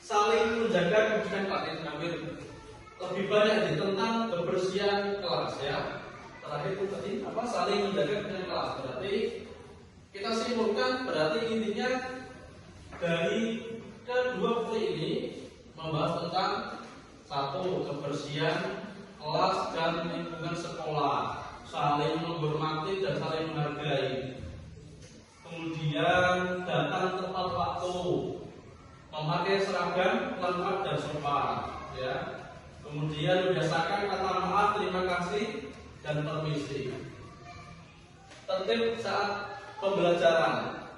saling menjaga kebersihan kelas. Itu ngambil lebih banyak tentang kebersihan kelas ya. Terakhir itu tadi apa? Saling menjaga kebersihan kelas. Berarti kita simpulkan berarti intinya dari kedua poin ini membahas tentang satu kebersihan kelas dan lingkungan sekolah, saling menghormati dan saling menghargai. Kemudian datang tepat waktu, memakai seragam lengkap dan sopan ya. Kemudian membiasakan kata maaf, terima kasih, dan permisi. Tertib saat pembelajaran.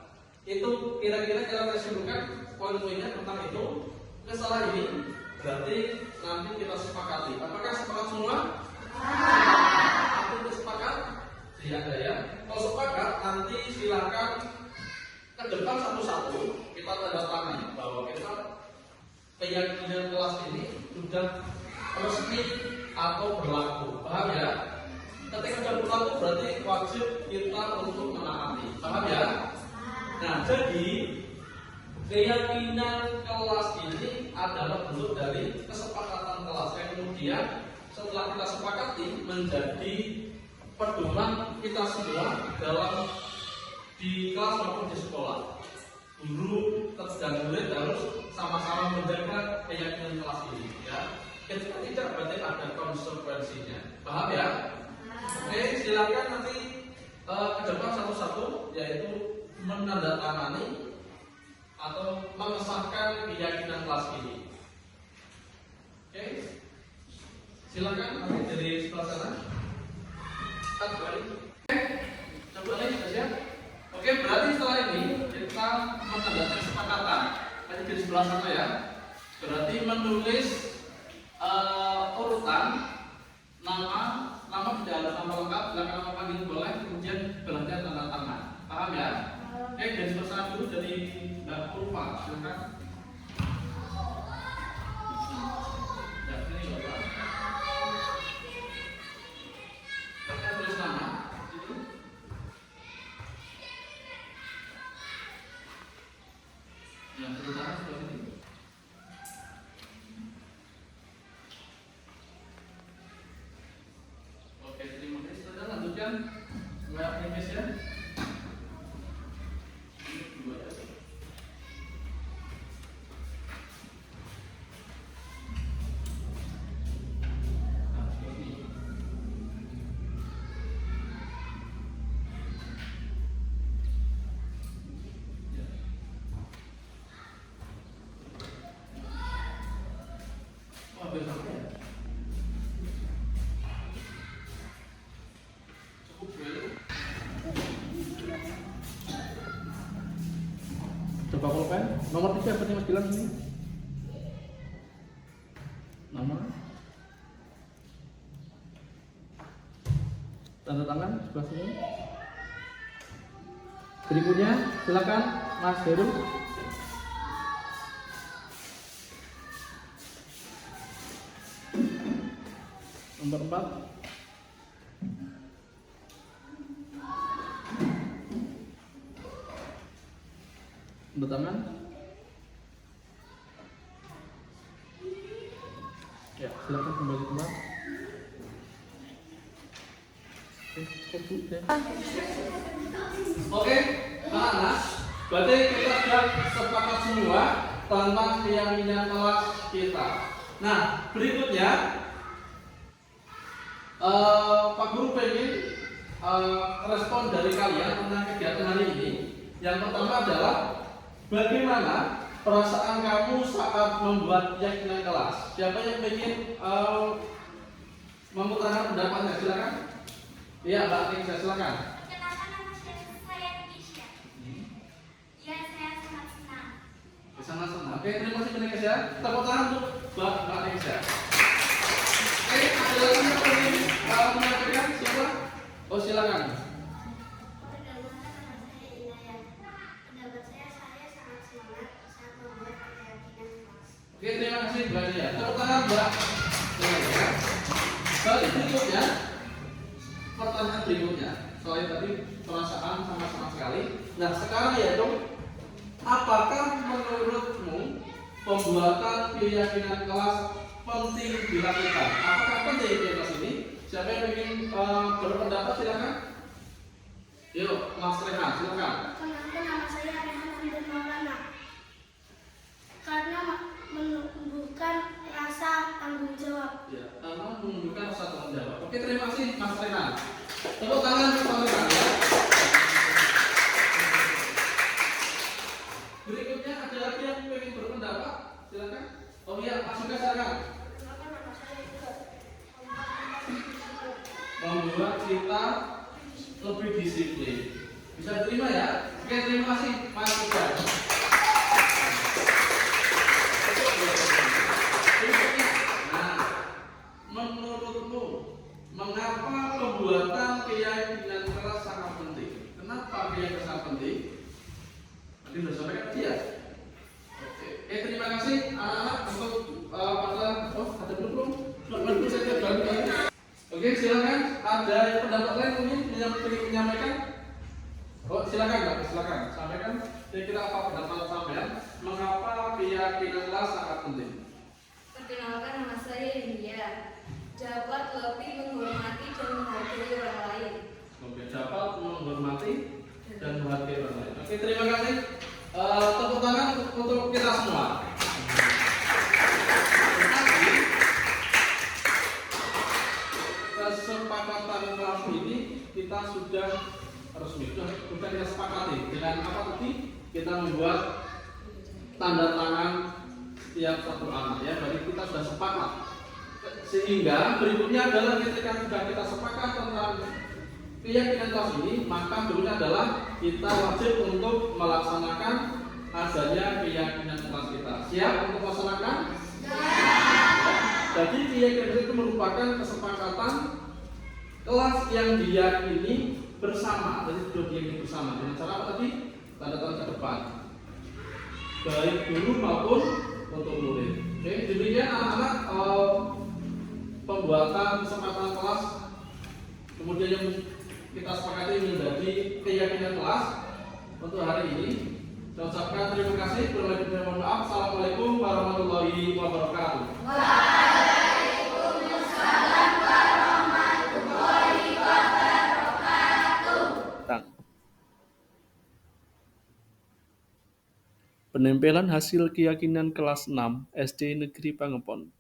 Itu kira-kira kita simpulkan poin-poinnya tentang itu. Masalah ini berarti nanti kita sepakati. Apakah sepakat semua? Aku sepakat? Tidak ada ya. Kalau sepakat nanti silakan ke depan satu-satu kita tanda tangan bahwa kita keyakinan kelas ini sudah resmi atau berlaku, paham ya? Ketika sudah berlaku berarti wajib kita untuk menaati, paham ya? Nah, jadi keyakinan kelas ini adalah bentuk dari kesepakatan kelas yang kemudian setelah kita sepakati menjadi pedoman kita semua dalam di kelas maupun di sekolah. Guru dan murid harus sama-sama menjaga keyakinan kelas ini ya. Ketika tidak berarti ada konsekuensinya. Paham ya? Oke, silakan nanti ke depan satu-satu yaitu menandatangani atau mengesahkan keyakinan kelas ini. Oke, silakan nanti dari sebelah sana. Coba lagi saja. Oke, berarti setelah ini kita menandatangani kesepakatan. Tadi dari sebelah sana ya. Berarti menulis urutan nama tidak harus nama lengkap, belakang nama panggilan boleh, kemudian belakang tanda tangan. Paham ya? Oke, dari sebelah sana dulu dari Mbak Purva, silakan. Ya, sini Bapak. Kita tulis nama. Yang terutama seperti ini. Oke, terima kasih. Sudah lanjutkan WA ya. Ini 2 ya. Nah, ini. Ya. Oh, besok ya. Coba pulpen nomor 3 seperti Mas bilang ini. Nomor tanda tangan sebelah sini. Berikutnya silakan Mas Heru. Nomor 4. Tangan. Ya, silakan kembali ke tempat. Oke, anak-anak, berarti kita sudah sepakat semua tentang keyakinan kelas kita. Nah, berikutnya Pak Guru pengen respon dari kalian tentang kegiatan hari ini. Yang pertama adalah bagaimana perasaan kamu saat membuat keyakinan kelas? Siapa yang ingin mengutarakan pendapatnya? Silakan. Iya, Mbak Ningsa, silakan. Kenapa nama saya Indonesia? Ya, saya sangat senang. Sangat senang. Oke, terima kasih Mbak Ningsa. Tepuk tangan untuk Mbak Ningsa. silakan. Perkenalkan, nama saya Inaya. Pendapat saya sangat semangat saat membuat keyakinan kelas. Oke, terima kasih Mbak Dea. Tepuk tangan Mbak. Ya. Soal berikutnya, pertanyaan berikutnya. Soalnya tadi perasaan sama-sama sekali. Nah, sekarang ya dong, apakah menurutmu pembuatan keyakinan kelas penting dilakukan? Apakah penting di kelas ini? Siapa yang ingin berpendapat silakan. Yuk, Mas Rehan, silakan. Kenalkan, nama saya Rehan Hamdan Maulana. Karena menumbuhkan rasa tanggung jawab. Ya, karena menunjukkan rasa tanggung jawab. Oke, terima kasih Mas Rehan. Tepuk tangan untuk Mas Rehan ya. Berikutnya ada lagi yang ingin berpendapat, silakan. Oh iya, Mas Suga silakan. Kenalkan, nama saya juga. Membuat kita lebih disiplin. Bisa diterima ya? Oke, terima kasih Mas Suga. Berikutnya, nah, menurutmu mengapa pembuatan keyakinan kelas sangat penting? Kenapa keyakinan sangat penting? Tadi sudah sampaikan tadi ya? Oke. Terima kasih anak-anak untuk pada ada belum? Belum saya bantu. Oke, silakan. Ada pendapat lain mungkin yang ingin menyampaikan? Oh, silakan Pak, silakan. Sampaikan kira-kira apa pendapat sampean? Mengapa keyakinan kelas sangat penting? Perkenalkan, nama saya India. Dapat lebih menghormati dan menghargai orang lain. Oke, dapat menghormati dan menghargai orang lain. Oke, terima kasih. Tepuk tangan untuk kita semua. Tetapi kesepakatan kelas ini kita sudah resmi, sudah kita sepakati dengan apa tadi? Kita membuat tanda tangan setiap satu anak ya. Berarti kita sudah sepakat. Sehingga berikutnya adalah ketika sudah kita sepakat tentang keyakinan kelas ini, maka berikutnya adalah kita wajib untuk melaksanakan adanya keyakinan kelas kita. Siap untuk melaksanakan? Jadi keyakinan itu merupakan kesepakatan kelas yang diyakini bersama. Jadi sudah diyakini bersama. Dengan cara apa tadi? Tanda tangan ke depan. Baik guru maupun untuk murid. Oke, demikian anak-anak pembuatan kesepakatan kelas. Kemudian yang kita sepakati menjadi keyakinan kelas untuk hari ini. Saya ucapkan terima kasih. Kurang lebih mohon maaf. Assalamualaikum warahmatullahi wabarakatuh. Waalaikumsalam warahmatullahi wabarakatuh. Penempelan hasil keyakinan kelas 6 SD Negeri Pangepon.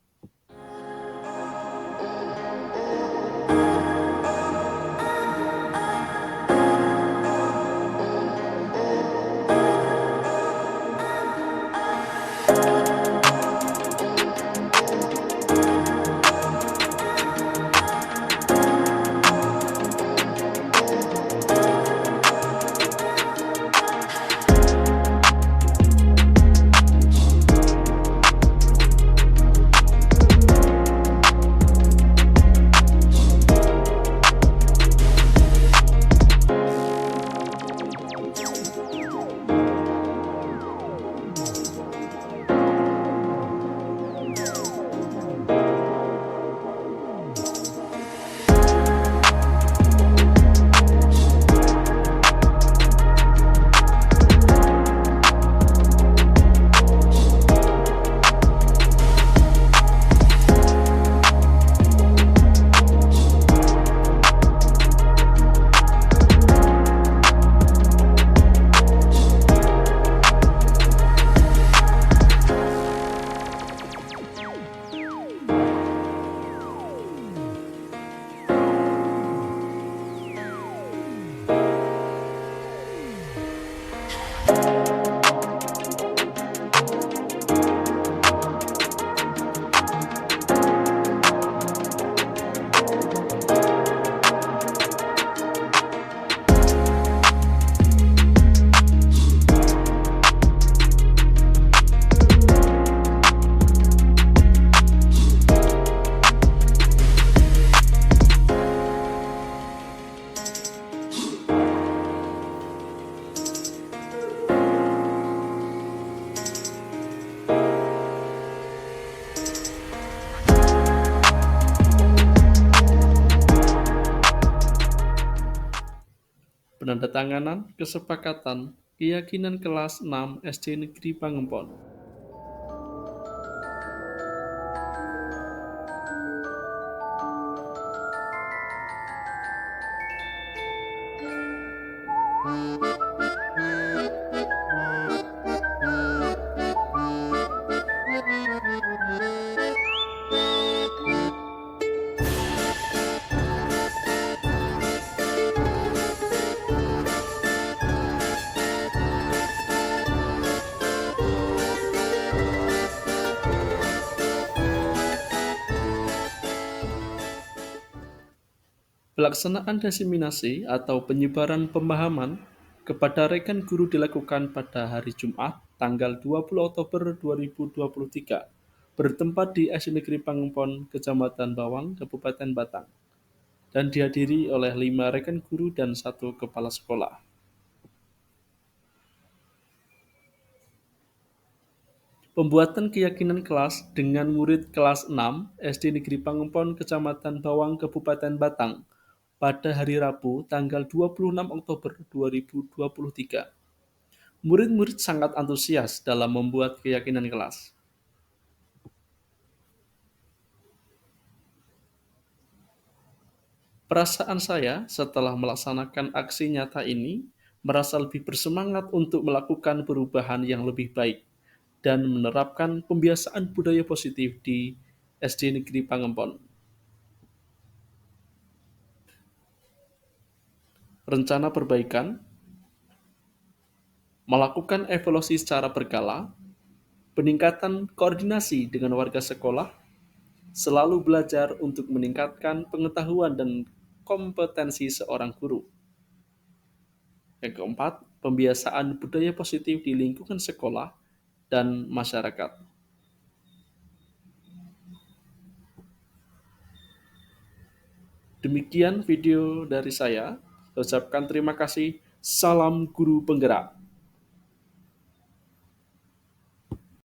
Penandatanganan kesepakatan keyakinan kelas 6 SD Negeri Pangempon. Pelaksanaan diseminasi atau penyebaran pemahaman kepada rekan guru dilakukan pada hari Jumat, tanggal 20 Oktober 2023, bertempat di SD Negeri Pangempon, Kecamatan Bawang, Kabupaten Batang, dan dihadiri oleh 5 rekan guru dan 1 kepala sekolah. Pembuatan keyakinan kelas dengan murid kelas 6 SD Negeri Pangempon, Kecamatan Bawang, Kabupaten Batang, pada hari Rabu, tanggal 26 Oktober 2023. Murid-murid sangat antusias dalam membuat keyakinan kelas. Perasaan saya setelah melaksanakan aksi nyata ini merasa lebih bersemangat untuk melakukan perubahan yang lebih baik dan menerapkan pembiasaan budaya positif di SD Negeri Pangempon. Rencana perbaikan, melakukan evaluasi secara berkala, peningkatan koordinasi dengan warga sekolah, selalu belajar untuk meningkatkan pengetahuan dan kompetensi seorang guru. Yang keempat, pembiasaan budaya positif di lingkungan sekolah dan masyarakat. Demikian video dari saya. Saya ucapkan terima kasih. Salam guru penggerak.